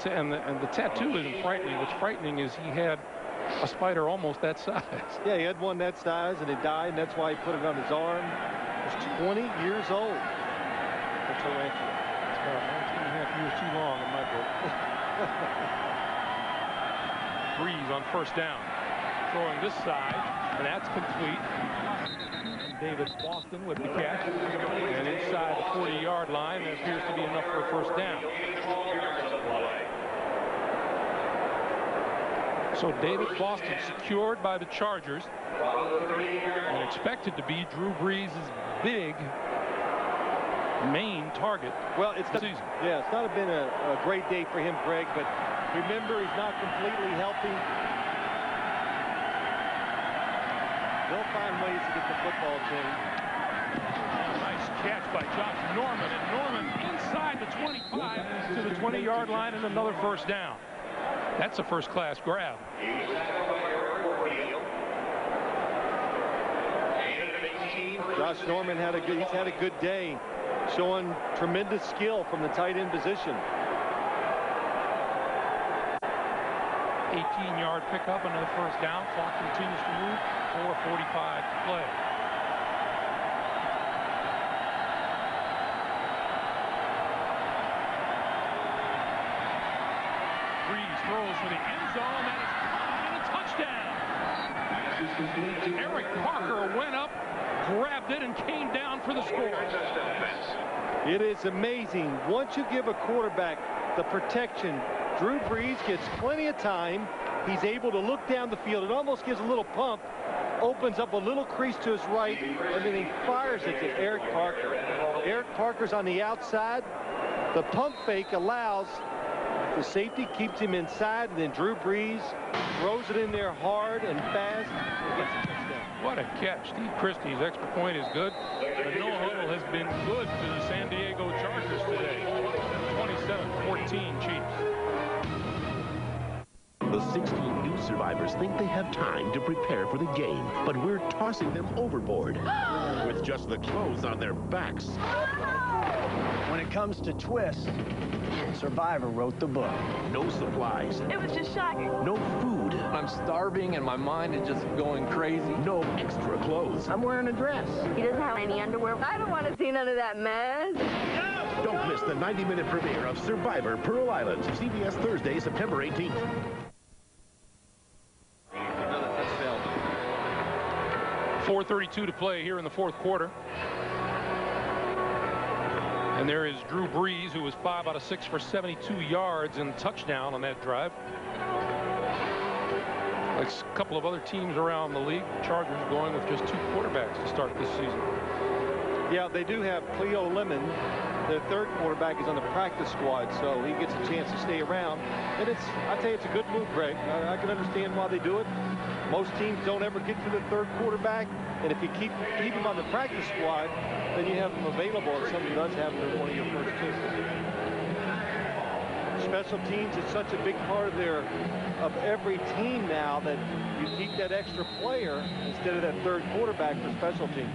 Speaker 1: the tattoo isn't frightening. What's frightening is he had a spider almost that size.
Speaker 2: Yeah, he had one that size, and it died, and that's why he put it on his arm. He's 20 years old. A tarantula.
Speaker 1: It's about 19.5 years too long in my book. Breeze on first down. Throwing this side, and that's complete. David Boston with the catch. And inside the 40-yard line, there appears to be enough for a first down. So David Boston secured by the Chargers and expected to be Drew Brees' big main target.
Speaker 2: Well, it's not been a great day for him, Greg, but remember, he's not completely healthy. They'll find ways to get the football to him.
Speaker 1: Nice catch by Josh Norman, and Norman inside the 25 to the 20-yard line, and another first down. That's a first-class grab.
Speaker 2: Josh Norman he's had a good day, showing tremendous skill from the tight end position.
Speaker 1: 18-yard pickup, another first down. Clock continues to move. 4:45 to play. Brees throws for the end zone. That is caught, and a touchdown. Eric Parker went up, grabbed it, and came down for the score.
Speaker 2: It is amazing. Once you give a quarterback the protection, Drew Brees gets plenty of time. He's able to look down the field. It almost gives a little pump, opens up a little crease to his right, and then he fires it to Eric Parker. Eric Parker's on the outside. The pump fake allows the safety, keeps him inside, and then Drew Brees throws it in there hard and fast and gets a touchdown.
Speaker 1: What a catch. Steve Christie's extra point is good. The no huddle has been good to the San Diego Chargers today. 27-14 Chiefs.
Speaker 8: The 16 new survivors think they have time to prepare for the game, but we're tossing them overboard with just the clothes on their backs.
Speaker 19: When it comes to twists, Survivor wrote the book.
Speaker 8: No supplies.
Speaker 26: It was just shocking.
Speaker 8: No food.
Speaker 17: I'm starving and my mind is just going crazy.
Speaker 8: No extra clothes.
Speaker 19: I'm wearing a dress.
Speaker 26: He doesn't have any underwear. I don't want to see none of that mess.
Speaker 8: Don't miss the 90-minute premiere of Survivor Pearl Island, CBS Thursday, September 18th.
Speaker 1: 4:32 to play here in the fourth quarter. And there is Drew Brees, who was 5 out of 6 for 72 yards and touchdown on that drive. Like a couple of other teams around the league, Chargers going with just 2 quarterbacks to start this season.
Speaker 2: Yeah, they do have Cleo Lemon. The third quarterback is on the practice squad, so he gets a chance to stay around. And I tell you, it's a good move, Greg. I can understand why they do it. Most teams don't ever get to the third quarterback, and if you keep him on the practice squad, then you have him available if somebody does have him in one of your first two. Special teams is such a big part of every team now that you keep that extra player instead of that third quarterback for special teams.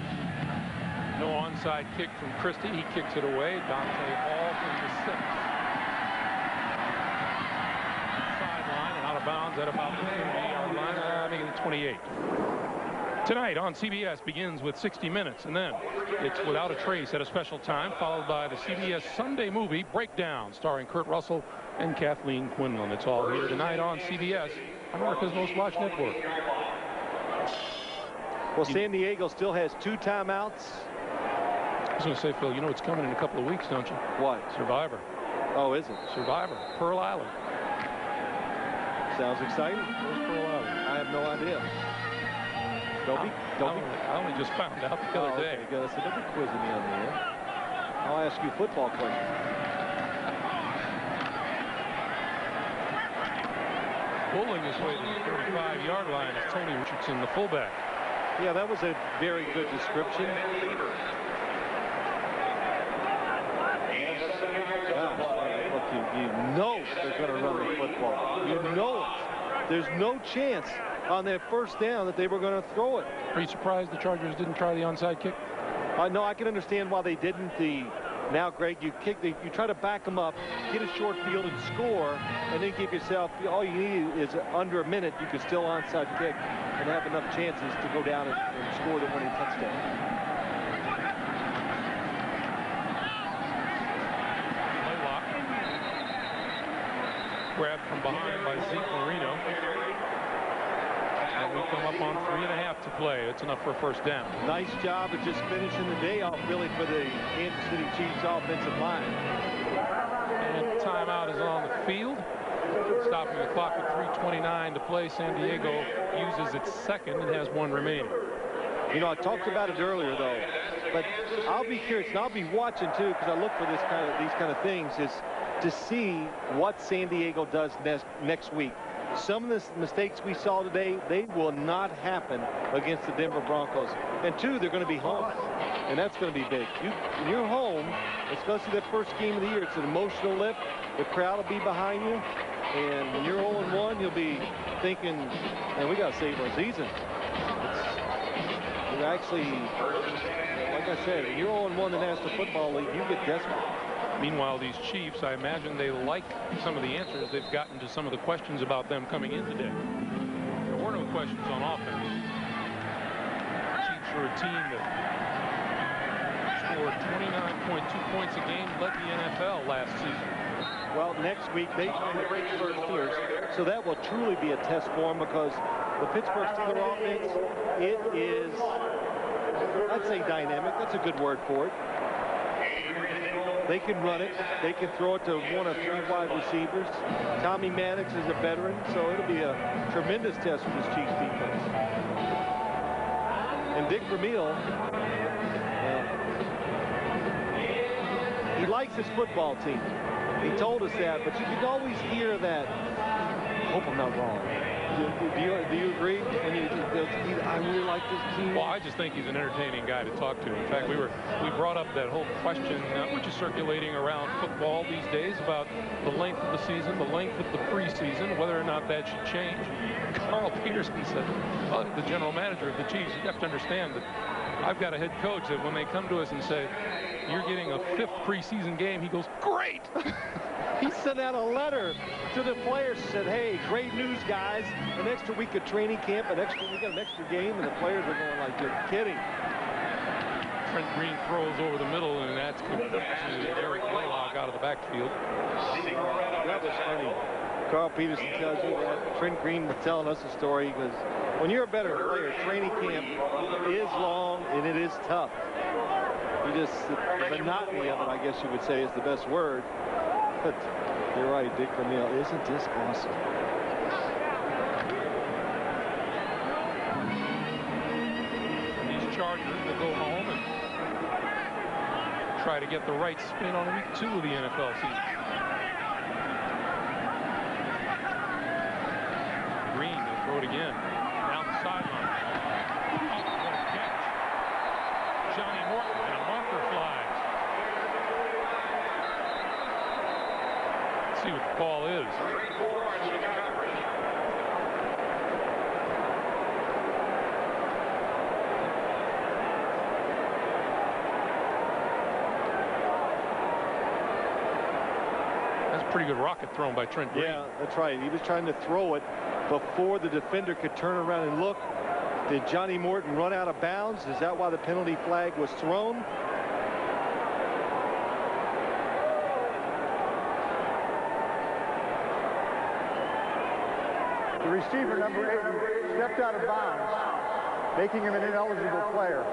Speaker 1: No onside kick from Christie. He kicks it away. Dante Hall from the 6. Sideline and out of bounds at about the 30-yard line. Making it 28. Tonight on CBS begins with 60 Minutes, and then it's Without a Trace at a special time, followed by the CBS Sunday movie Breakdown, starring Kurt Russell and Kathleen Quinlan. It's all here tonight on CBS, America's most watched network.
Speaker 2: Well, San Diego still has 2 timeouts.
Speaker 1: I was going to say, Phil, you know it's coming in a couple of weeks, don't you?
Speaker 2: What?
Speaker 1: Survivor.
Speaker 2: Oh, is it?
Speaker 1: Survivor. Pearl Island.
Speaker 2: Sounds exciting.
Speaker 1: Where's Pearl Island?
Speaker 2: I have no idea.
Speaker 1: I only just found out the other day.
Speaker 2: Okay, good. So don't be quizzing me on the air. I'll ask you football questions.
Speaker 1: Bowling his way to the 35-yard line is Tony Richardson, the fullback.
Speaker 2: Yeah, that was a very good description. Gosh, look, you know they're going to run the football. You know it. There's no chance on that first down that they were going to throw it.
Speaker 1: Are you surprised the Chargers didn't try the onside kick?
Speaker 2: No, I can understand why they didn't. Now, Greg, you try to back them up, get a short field and score, and then give yourself, all you need is under a minute. You can still onside kick and have enough chances to go down and score the winning touchdown.
Speaker 1: Laylock. Grabbed from behind by Zeke Marino. And we come up on 3.5 to play. It's enough for a first down.
Speaker 2: Nice job of just finishing the day off, really, for the Kansas City Chiefs offensive line.
Speaker 1: And timeout is on the field. Stopping the clock with 3:29 to play. San Diego uses its second and has one remaining.
Speaker 2: You know, I talked about it earlier, though, but I'll be curious, and I'll be watching, too, because I look for these kind of things, is to see what San Diego does next week. Some of the mistakes we saw today, they will not happen against the Denver Broncos. And, two, they're going to be home, and that's going to be big. When you're home, especially that first game of the year, it's an emotional lift. The crowd will be behind you, and when you're 0-1, you'll be thinking, man, we got to save our season. You actually, like I said, when you're 0-1 in the National Football League, you get desperate.
Speaker 1: Meanwhile, these Chiefs, I imagine they like some of the answers they've gotten to some of the questions about them coming in today. There were no questions on offense. The Chiefs are a team that scored 29.2 points a game, led the NFL last season.
Speaker 2: Well, next week they play the Pittsburgh Steelers, so that will truly be a test for them, because the Pittsburgh Steelers offense, it is, I'd say dynamic. That's a good word for it. They can run it. They can throw it to one of 3 wide receivers. Tommy Maddox is a veteran, so it'll be a tremendous test for this Chiefs defense. And Dick Vermeil, he likes his football team. He told us that, but you can always hear that. I hope I'm not wrong. Do you agree? I really like this team.
Speaker 1: Well, I just think he's an entertaining guy to talk to. In fact, we brought up that whole question, which is circulating around football these days, about the length of the season, the length of the preseason, whether or not that should change. Carl Peterson said, well, the general manager of the Chiefs, you have to understand that I've got a head coach that when they come to us and say, you're getting a 5th preseason game, he goes, great.
Speaker 2: He sent out a letter to the players, said, hey, great news, guys. An extra week of training camp, we got an extra game, and the players are going like, you're kidding.
Speaker 1: Trent Green throws over the middle, and that's complete to Eric Blaylock out of the backfield.
Speaker 2: That was funny. Carl Peterson tells you that. Trent Green was telling us a story. He goes, when you're a better player, training camp is long, and it is tough. The monotony of it, I guess you would say, is the best word. But you're right, Dick Vermeil. Isn't this awesome?
Speaker 1: These Chargers will go home and try to get the right spin on week 2 of the NFL season. Green will throw it again. Down the sideline. What a catch. Johnny Morton, and a marker flies. Let's see what the call is. That's a pretty good rocket thrown by Trent Green.
Speaker 2: Yeah, that's right. He was trying to throw it before the defender could turn around and look. Did Johnny Morton run out of bounds? Is that why the penalty flag was thrown?
Speaker 3: The receiver, number 80, stepped out of bounds, making him an ineligible player.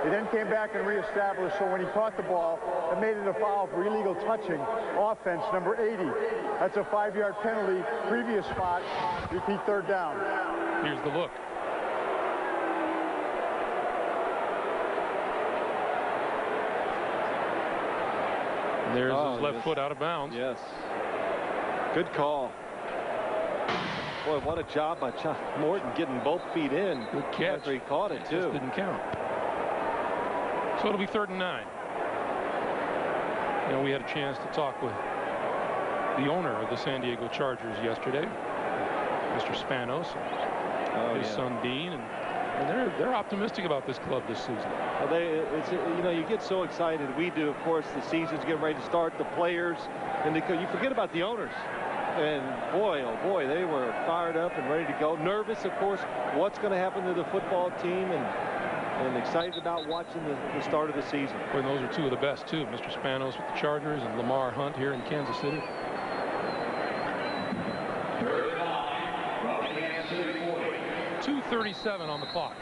Speaker 3: He then came back and reestablished, so when he caught the ball, it made it a foul for illegal touching. Offense, number 80. That's a 5-yard penalty. Previous spot, repeat 3rd down.
Speaker 1: Here's the look. There's his left foot out of bounds.
Speaker 2: Yes. Good call. Boy, what a job by John Morton getting both feet in.
Speaker 1: Good catch.
Speaker 2: After he caught it, too.
Speaker 1: Just didn't count. So it'll be 3rd and 9. You know, we had a chance to talk with the owner of the San Diego Chargers yesterday, Mr. Spanos, his son Dean, and they're optimistic about this club this season.
Speaker 2: Well, you know, you get so excited. We do, of course. The season's getting ready to start. The players, and you forget about the owners. And boy, oh boy, they were fired up and ready to go. Nervous, of course, what's going to happen to the football team, and excited about watching the start of the season.
Speaker 1: And those are 2 of the best, too. Mr. Spanos with the Chargers and Lamar Hunt here in Kansas City. 2:37 on the clock.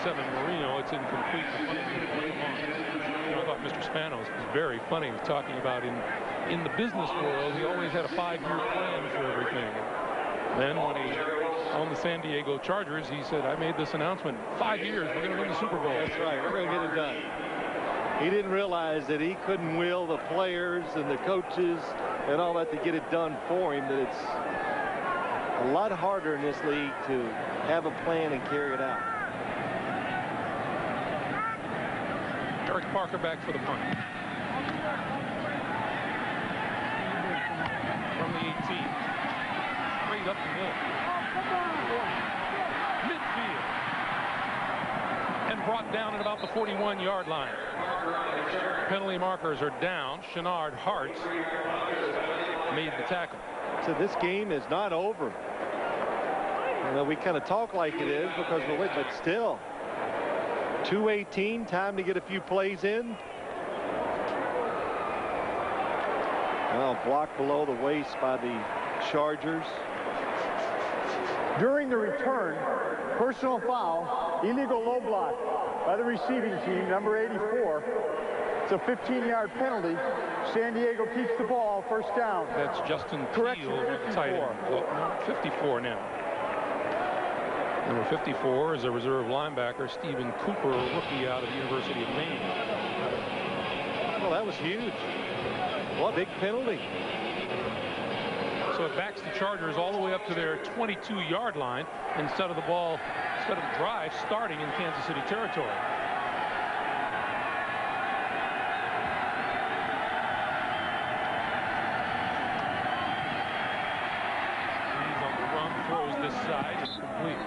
Speaker 1: Marino, it's incomplete. I thought Mr. Spanos was very funny talking about in the business world, he always had a 5-year plan for everything. Then when he owned the San Diego Chargers, he said, I made this announcement, 5 years, we're going to win the Super Bowl.
Speaker 2: That's right, we're going to get it done. He didn't realize that he couldn't will the players and the coaches and all that to get it done for him, that it's a lot harder in this league to have a plan and carry it out.
Speaker 1: Eric Parker back for the punt. From the 18. Straight up the middle. Midfield. And brought down at about the 41-yard line. Penalty markers are down. Shenard Hartz made the tackle.
Speaker 2: So this game is not over. You know, we kind of talk like it is because we're waiting, but still. 2:18, time to get a few plays in. Well, blocked below the waist by the Chargers.
Speaker 3: During the return, personal foul, illegal low block by the receiving team, number 84. It's a 15-yard penalty. San Diego keeps the ball, first down.
Speaker 1: That's Justin Teal, the tight end. 54 now. Number 54 is a reserve linebacker, Stephen Cooper, a rookie out of the University of Maine.
Speaker 2: Well, that was huge. What a big penalty.
Speaker 1: So it backs the Chargers all the way up to their 22-yard line instead of the drive starting in Kansas City territory. He's on the run, throws this side, it's complete.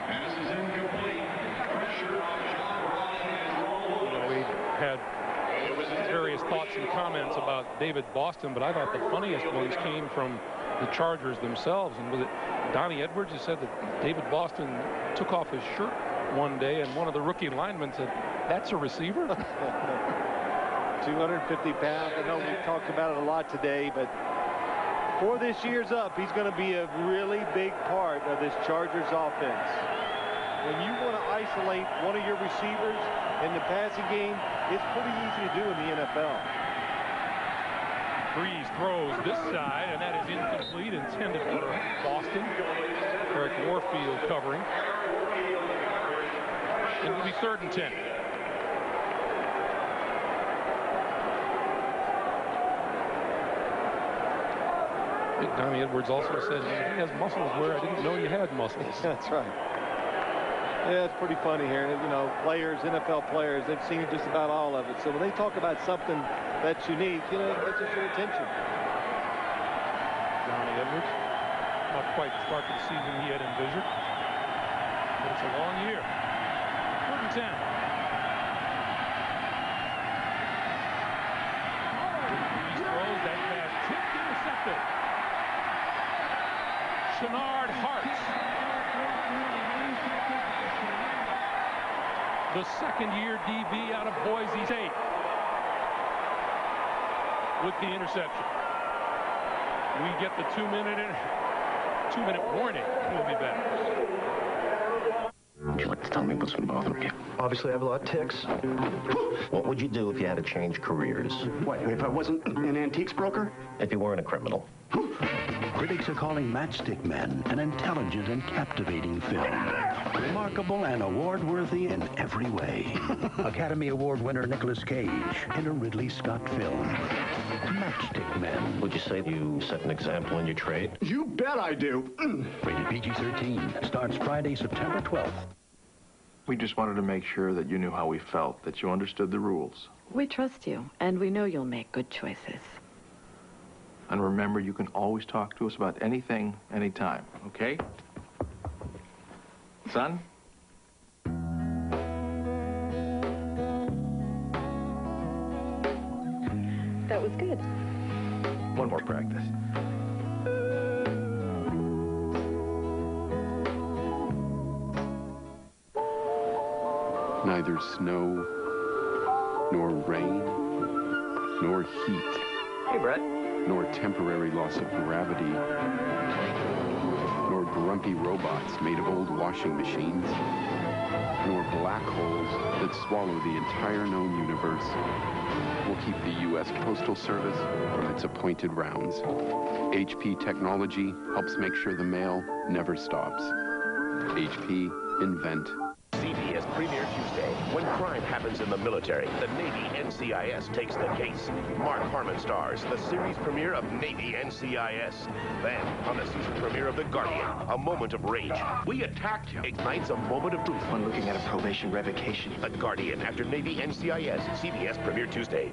Speaker 1: We had various thoughts and comments about David Boston, but I thought the funniest ones came from the Chargers themselves. And was it Donnie Edwards who said that David Boston took off his shirt one day and one of the rookie linemen said, that's a receiver?
Speaker 2: 250 pounds. I know we've talked about it a lot today, but before this year's up, he's going to be a really big part of this Chargers offense. When you want to isolate one of your receivers in the passing game, it's pretty easy to do in the NFL.
Speaker 1: Breeze throws this side, and that is incomplete, intended for Boston. Eric Warfield covering. It will be 3rd and 10. I think Donnie Edwards also said he has muscles where I didn't know you had muscles.
Speaker 2: That's right. Yeah, it's pretty funny here. You know, players, NFL players, they've seen just about all of it. So when they talk about something that's unique, you know, it gets your attention.
Speaker 1: Donnie Edwards, not quite the start to the season he had envisioned. But it's a long year. 3rd and 10. Breeze throws, that pass tipped, intercepted. Shenard Hartz, the second-year DB out of Boise State, with the interception. We get the 2-minute warning. We'll be back.
Speaker 8: Would you like to tell me what's been bothering you?
Speaker 10: Obviously, I have a lot of tics.
Speaker 8: What would you do if you had to change careers?
Speaker 10: What, if I wasn't an antiques broker?
Speaker 8: If you weren't a criminal?
Speaker 12: Critics are calling Matchstick Men an intelligent and captivating film. Remarkable and award-worthy in every way. Academy Award winner Nicolas Cage in a Ridley Scott film. Matchstick Men.
Speaker 8: Would you say you set an example in your trade?
Speaker 10: You bet I do.
Speaker 12: Rated PG-13. Starts Friday, September 12th.
Speaker 25: We just wanted to make sure that you knew how we felt, that you understood the rules.
Speaker 13: We trust you, and we know you'll make good choices.
Speaker 25: And remember, you can always talk to us about anything, anytime, okay? Son?
Speaker 13: That was good.
Speaker 25: One
Speaker 24: more practice.
Speaker 5: Neither snow, nor rain, nor heat.
Speaker 19: Hey, Brett.
Speaker 5: Nor temporary loss of gravity, nor grumpy robots made of old washing machines, nor black holes that swallow the entire known universe will keep the U.S. Postal Service from its appointed rounds. HP technology helps make sure the mail never stops. HP, invent.
Speaker 8: CBS Premier Tuesday. When crime happens in the military, the Navy NCIS takes the case. Mark Harmon stars the series premiere of Navy NCIS. Then, on the season premiere of The Guardian, a moment of rage. We attacked him. Ignites a moment of truth.
Speaker 10: When looking at a probation revocation.
Speaker 8: The Guardian after Navy NCIS. CBS Premier Tuesday.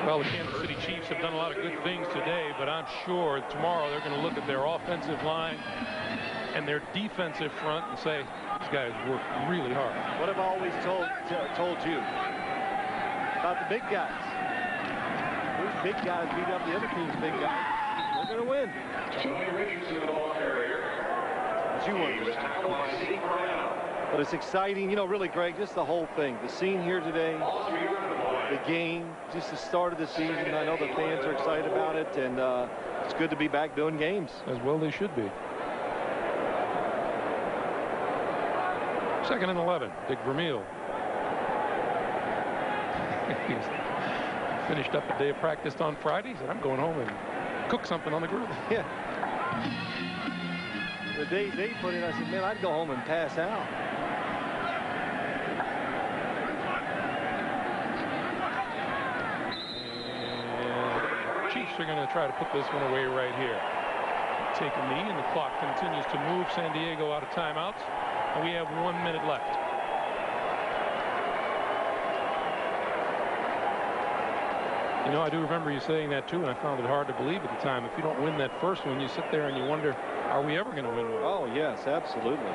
Speaker 1: Well, the Kansas City Chiefs have done a lot of good things today, but I'm sure tomorrow they're going to look at their offensive line and their defensive front and say, these guys work really hard.
Speaker 2: What have I always told you about the big guys? These big guys beat up the other team's big guys. They're going to win. What you want? But it's exciting, you know, really, Greg, just the whole thing. The scene here today, the game, just the start of the season. I know the fans are excited about it, and it's good to be back doing games.
Speaker 1: As well they should be. 2nd and 11. Dick Vermeil. He's finished up a day of practice on Friday. He said, I'm going home and cook something on the grill.
Speaker 2: Yeah. The day they put in, I said, man, I'd go home and pass out.
Speaker 1: Chiefs are going to try to put this one away right here. Take a knee, and the clock continues to move. San Diego out of timeouts, and we have 1 minute left. You know, I do remember you saying that too, and I found it hard to believe at the time. If you don't win that first one, you sit there and you wonder, are we ever going to win one?
Speaker 2: Oh yes, absolutely.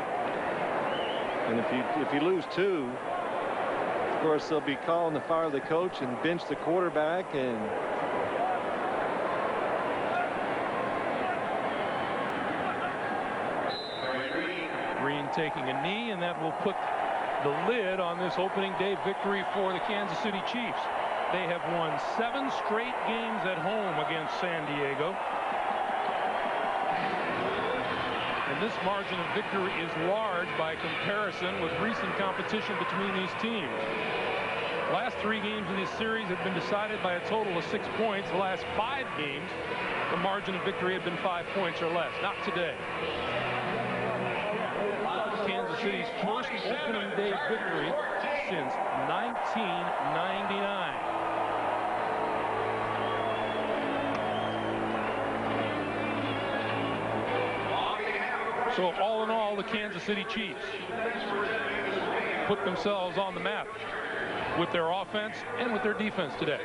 Speaker 2: And if you lose two, of course they'll be calling to fire the coach and bench the quarterback. And
Speaker 1: Green taking a knee, and that will put the lid on this opening day victory for the Kansas City Chiefs. They have won 7 straight games at home against San Diego. And this margin of victory is large by comparison with recent competition between these teams. Last 3 games of this series have been decided by a total of 6 points. The last 5 games, the margin of victory had been 5 points or less. Not today. Kansas City's first opening day victory since 1999. So all in all, the Kansas City Chiefs put themselves on the map with their offense and with their defense today.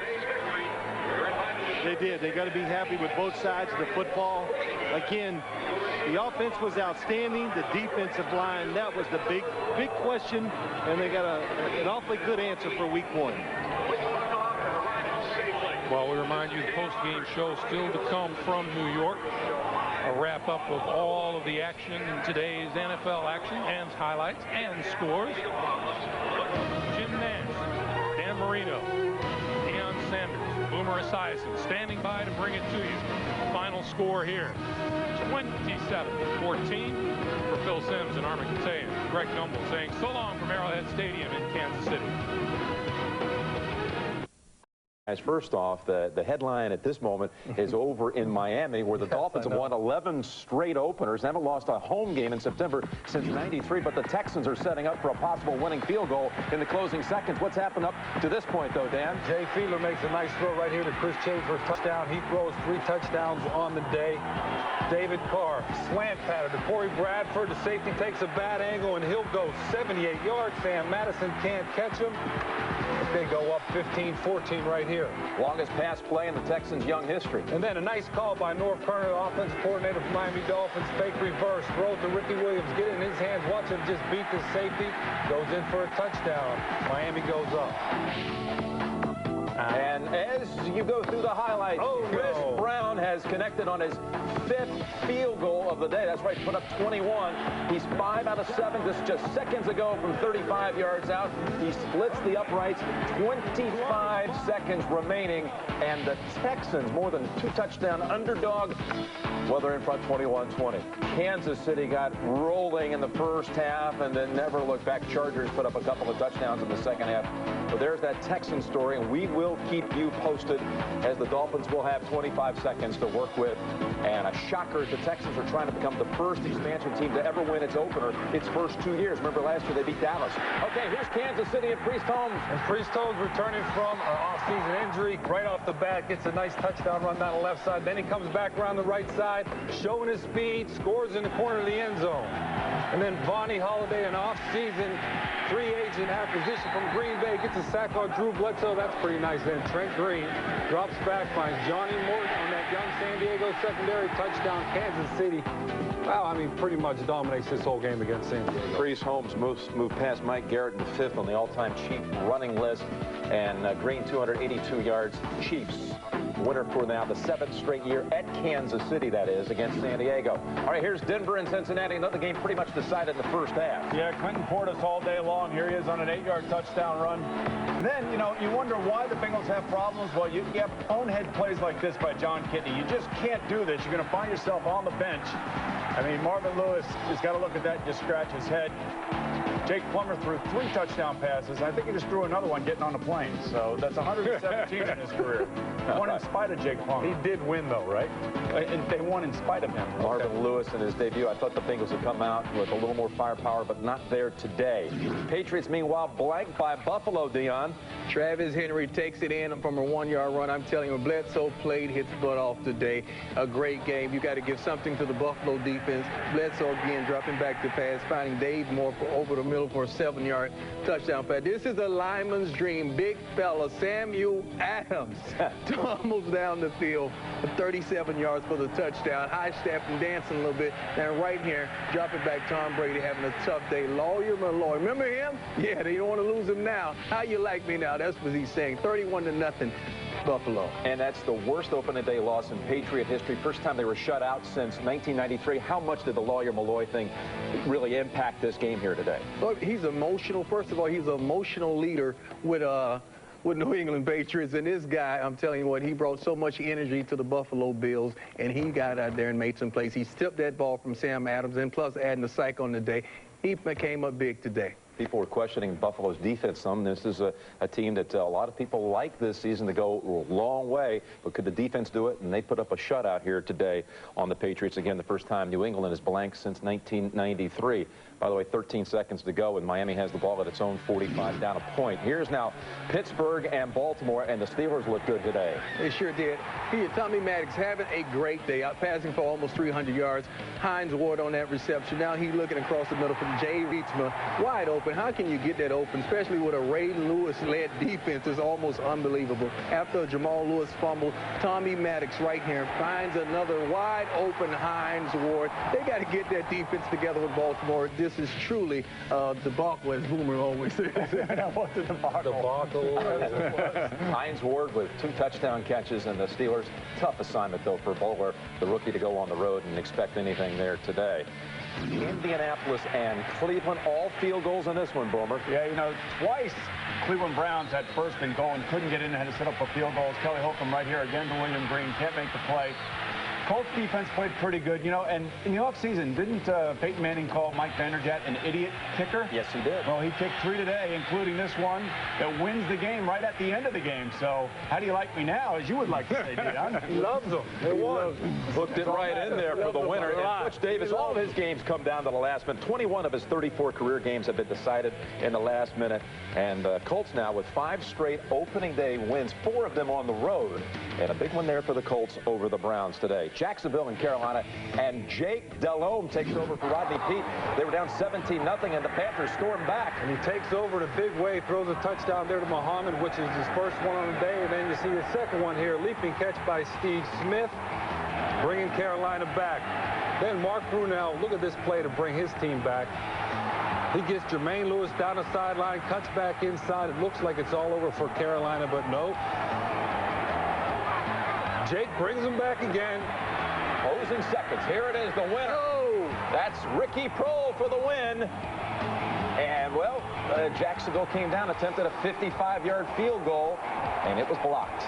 Speaker 2: They did. They got to be happy with both sides of the football. Again, the offense was outstanding. The defensive line, that was the big question, and they got an awfully good answer for week 1.
Speaker 1: Well, we remind you the post-game show still to come from New York. A wrap-up of all of the action in today's NFL action, and highlights and scores. Jim Nance, Dan Marino, Deion Sanders, Boomer Esiason standing by to bring it to you. Final score here, 27-14 for Phil Simms and Armin Katayan. Greg Gumbel saying so long from Arrowhead Stadium in Kansas City.
Speaker 14: First off, the headline at this moment is over in Miami, where the Dolphins have won 11 straight openers, haven't lost a home game in September since '93, but the Texans are setting up for a possible winning field goal in the closing seconds. What's happened up to this point, though, Dan?
Speaker 15: Jay Fiedler makes a nice throw right here to Chris Chafer, touchdown. He throws 3 touchdowns on the day. David Carr, slant pattern to Corey Bradford. The safety takes a bad angle, and he'll go 78 yards. Sam Madison can't catch him. They go up 15-14 right here.
Speaker 14: Longest pass play in the Texans' young history.
Speaker 15: And then a nice call by Norv Turner, the offensive coordinator for Miami Dolphins. Fake reverse, throw to Ricky Williams. Get it in his hands. Watch him just beat the safety. Goes in for a touchdown. Miami goes up.
Speaker 14: And as you go through the highlights, Chris Brown has connected on his 5th field goal of the day. That's right, put up 21. He's 5 out of 7 just seconds ago from 35 yards out. He splits the uprights, 25 seconds remaining, and the Texans, more than 2-touchdown underdog, well, they're in front 21-20. Kansas City got rolling in the first half and then never looked back. Chargers put up a couple of touchdowns in the second half. So there's that Texan story, and we will keep you posted as the Dolphins will have 25 seconds to work with. And a shocker, the Texans are trying to become the first expansion team to ever win its opener its first 2 years. Remember last year they beat Dallas. Okay, here's Kansas City and Priest Holmes.
Speaker 15: And Priest Holmes returning from an off-season injury. Right off the bat, gets a nice touchdown run down the left side. Then he comes back around the right side, showing his speed, scores in the corner of the end zone. And then Vonnie Holiday, an off-season free agent acquisition from Green Bay, gets a sack on Drew Bledsoe. That's pretty nice. Then Trent Green drops back, finds Johnny Morton on that young San Diego secondary. Touchdown, Kansas City. Wow, I mean, pretty much dominates this whole game against San Diego.
Speaker 14: Priest Holmes moved past Mike Garrett in 5th on the all-time Chief running list. And Green, 282 yards. Chiefs winner for now the 7th straight year at Kansas City, that is, against San Diego. All right, here's Denver and Cincinnati. Another game pretty much decided in the first half.
Speaker 6: Yeah, Clinton Portis all day long. Here he is on an 8-yard touchdown run. And then, you know, you wonder why the Bengals have problems. Well, you have bonehead plays like this by John Kitney. You just can't do this. You're going to find yourself on the bench. I mean, Marvin Lewis has got to look at that and just scratch his head. Jake Plummer threw 3 touchdown passes. I think he just threw another one getting on the plane. So that's 117 in his career. One in spite of Jake Plummer.
Speaker 15: He did win, though, right?
Speaker 6: And they won in spite of him.
Speaker 14: Marvin Lewis in his debut. I thought the Bengals would come out with a little more firepower, but not there today. Patriots, meanwhile, blanked by Buffalo, Dion.
Speaker 7: Travis Henry takes it in from a 1-yard run. I'm telling you, Bledsoe played his butt off today. A great game. You got to give something to the Buffalo defense. Bledsoe again dropping back to pass, finding Dave Moore over the middle for a 7-yard touchdown pass. This is a lineman's dream. Big fella, Samuel Adams, tumbles down the field for 37 yards for the touchdown. High step and dancing a little bit. And right here, dropping back, Tom Brady having a tough day. Lawyer Malloy. Remember him? Yeah, they don't want to lose him now. How you like me now? That's what he's saying. 31-0. Buffalo.
Speaker 14: And that's the worst opening day loss in Patriot history. First time they were shut out since 1993. How much did the Lawyer Malloy thing really impact this game here today?
Speaker 7: Look, he's emotional. First of all, he's an emotional leader with New England Patriots. And this guy, I'm telling you what, he brought so much energy to the Buffalo Bills, and he got out there and made some plays. He stepped that ball from Sam Adams, and plus adding the sack on the day. He came up big today.
Speaker 14: People were questioning Buffalo's defense some. This is a team that a lot of people like this season to go a long way, but could the defense do it? And they put up a shutout here today on the Patriots. Again, the first time New England is blank since 1993. By the way, 13 seconds to go, and Miami has the ball at its own 45, down a point. Here's now Pittsburgh and Baltimore, and the Steelers look good today.
Speaker 7: They sure did. Tommy Maddox having a great day, out passing for almost 300 yards. Hines Ward on that reception. Now he's looking across the middle from Jay Reitsma, wide open. How can you get that open, especially with a Ray Lewis-led defense? It's almost unbelievable. After a Jamal Lewis fumble, Tommy Maddox right here finds another wide open Hines Ward. They got to get that defense together with Baltimore. This is truly debacle, as Boomer always says.
Speaker 6: What's the debacle?
Speaker 14: Hines Ward with 2 touchdown catches, and the Steelers, tough assignment, though, for Bowler, the rookie, to go on the road and expect anything there today. Indianapolis and Cleveland, all field goals in this one, Boomer.
Speaker 6: Yeah, you know, twice Cleveland Browns had first and goal and couldn't get in and had to set up for field goals. Kelly Holcomb right here again to William Green. Can't make the play. Colts defense played pretty good, you know, and in the offseason, didn't Peyton Manning call Mike Vanderjagt an idiot kicker?
Speaker 14: Yes, he did.
Speaker 6: Well, he kicked 3 today, including this one that wins the game right at the end of the game. So, how do you like me now, as you would like to say, Dion?
Speaker 15: He loves them.
Speaker 6: They won.
Speaker 14: Hooked it right in there for the winner. And Butch Davis, all of his games come down to the last minute. 21 of his 34 career games have been decided in the last minute. And the Colts now with 5 straight opening day wins, 4 of them on the road. And a big one there for the Colts over the Browns today. Jacksonville and Carolina, and Jake Delhomme takes over for Rodney Peete. They were down 17-0, and the Panthers storm back.
Speaker 15: And he takes over in a big way, throws a touchdown there to Muhammad, which is his first one on the day. And then you see the second one here, leaping catch by Steve Smith, bringing Carolina back. Then Mark Brunell, look at this play to bring his team back. He gets Jermaine Lewis down the sideline, cuts back inside. It looks like it's all over for Carolina, but no. Jake brings him back again.
Speaker 14: Closing seconds. Here it is, the winner. Oh. That's Ricky Prohl for the win. And, well, Jacksonville came down, attempted a 55-yard field goal, and it was blocked.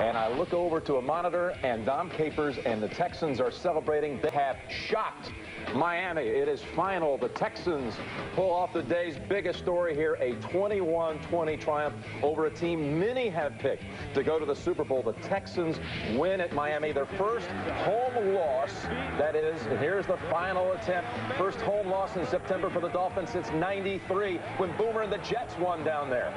Speaker 14: And I look over to a monitor, and Dom Capers and the Texans are celebrating. They have shocked Miami. It is final. The Texans pull off the day's biggest story here, a 21-20 triumph over a team many have picked to go to the Super Bowl. The Texans win at Miami, their first home loss. That is, here's the final attempt. First home loss in September for the Dolphins since '93 when Boomer and the Jets won down there.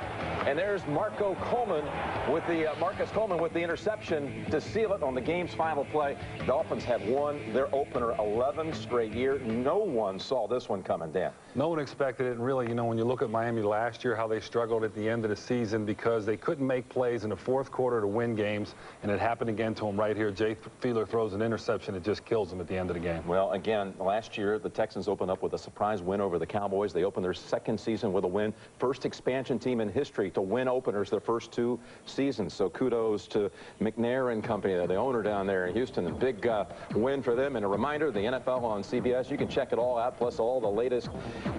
Speaker 14: And there's Marcus Coleman with the interception to seal it on the game's final play. Dolphins have won their opener 11 straight year. No one saw this one coming, Dan.
Speaker 4: No one expected it, and really, you know, when you look at Miami last year, how they struggled at the end of the season because they couldn't make plays in the fourth quarter to win games, and it happened again to them right here. Jay Fiedler throws an interception. It just kills them at the end of the game.
Speaker 14: Well, again, last year, the Texans opened up with a surprise win over the Cowboys. They opened their second season with a win. First expansion team in history to win openers their first two seasons. So kudos to McNair and company, the owner down there in Houston. A big win for them. And a reminder, the NFL on CBS, you can check it all out, plus all the latest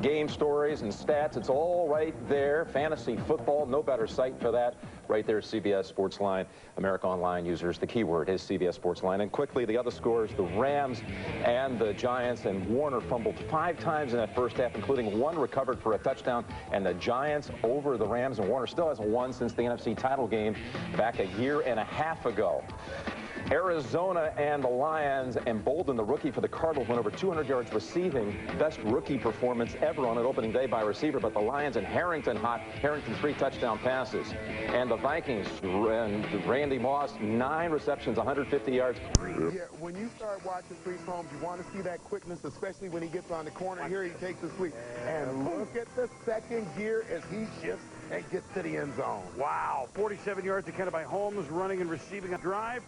Speaker 14: game stories and stats. It's all right there. Fantasy football, no better site for that. Right there, CBS Sports Line. America Online users, the keyword is CBS Sports Line. And quickly, the other scores, the Rams and the Giants, and Warner fumbled 5 times in that first half, including 1 recovered for a touchdown. And the Giants over the Rams, and Warner still hasn't won since the NFC title game back a year and a half ago. Arizona and the Lions emboldened the rookie for the Cardinals, went over 200 yards receiving. Best rookie performance ever on an opening day by a receiver. But the Lions and Harrington hot. Harrington 3 touchdown passes. And the Vikings and Randy Moss, 9 receptions, 150 yards.
Speaker 16: Yeah, when you start watching Priest Holmes, you want to see that quickness, especially when he gets on the corner. Here he takes the sweep. And look at the second gear as he shifts and gets to the end zone.
Speaker 18: Wow, 47 yards accounted by Holmes, running and receiving a drive.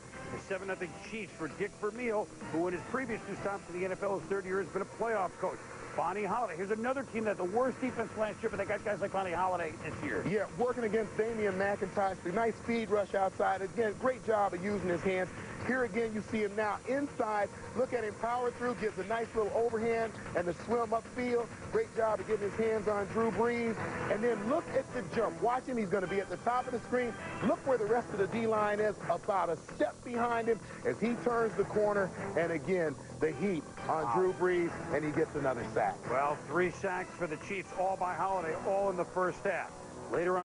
Speaker 18: The 7-0 Chiefs for Dick Vermeil, who in his previous 2 stops in the NFL, his 3rd year, has been a playoff coach. Bonnie Holiday. Here's another team that had the worst defense last year, but they got guys like Bonnie Holiday this year.
Speaker 16: Yeah, working against Damian McIntosh. The nice speed rush outside. Again, great job of using his hands. Here again, you see him now inside. Look at him power through, gives a nice little overhand and the swim upfield. Great job of getting his hands on Drew Brees. And then look at the jump. Watch him. He's going to be at the top of the screen. Look where the rest of the D-line is, about a step behind him as he turns the corner. And again, the heat on Drew Brees, and he gets another sack.
Speaker 18: Well, 3 sacks for the Chiefs, all by Holiday, all in the first half. Later on.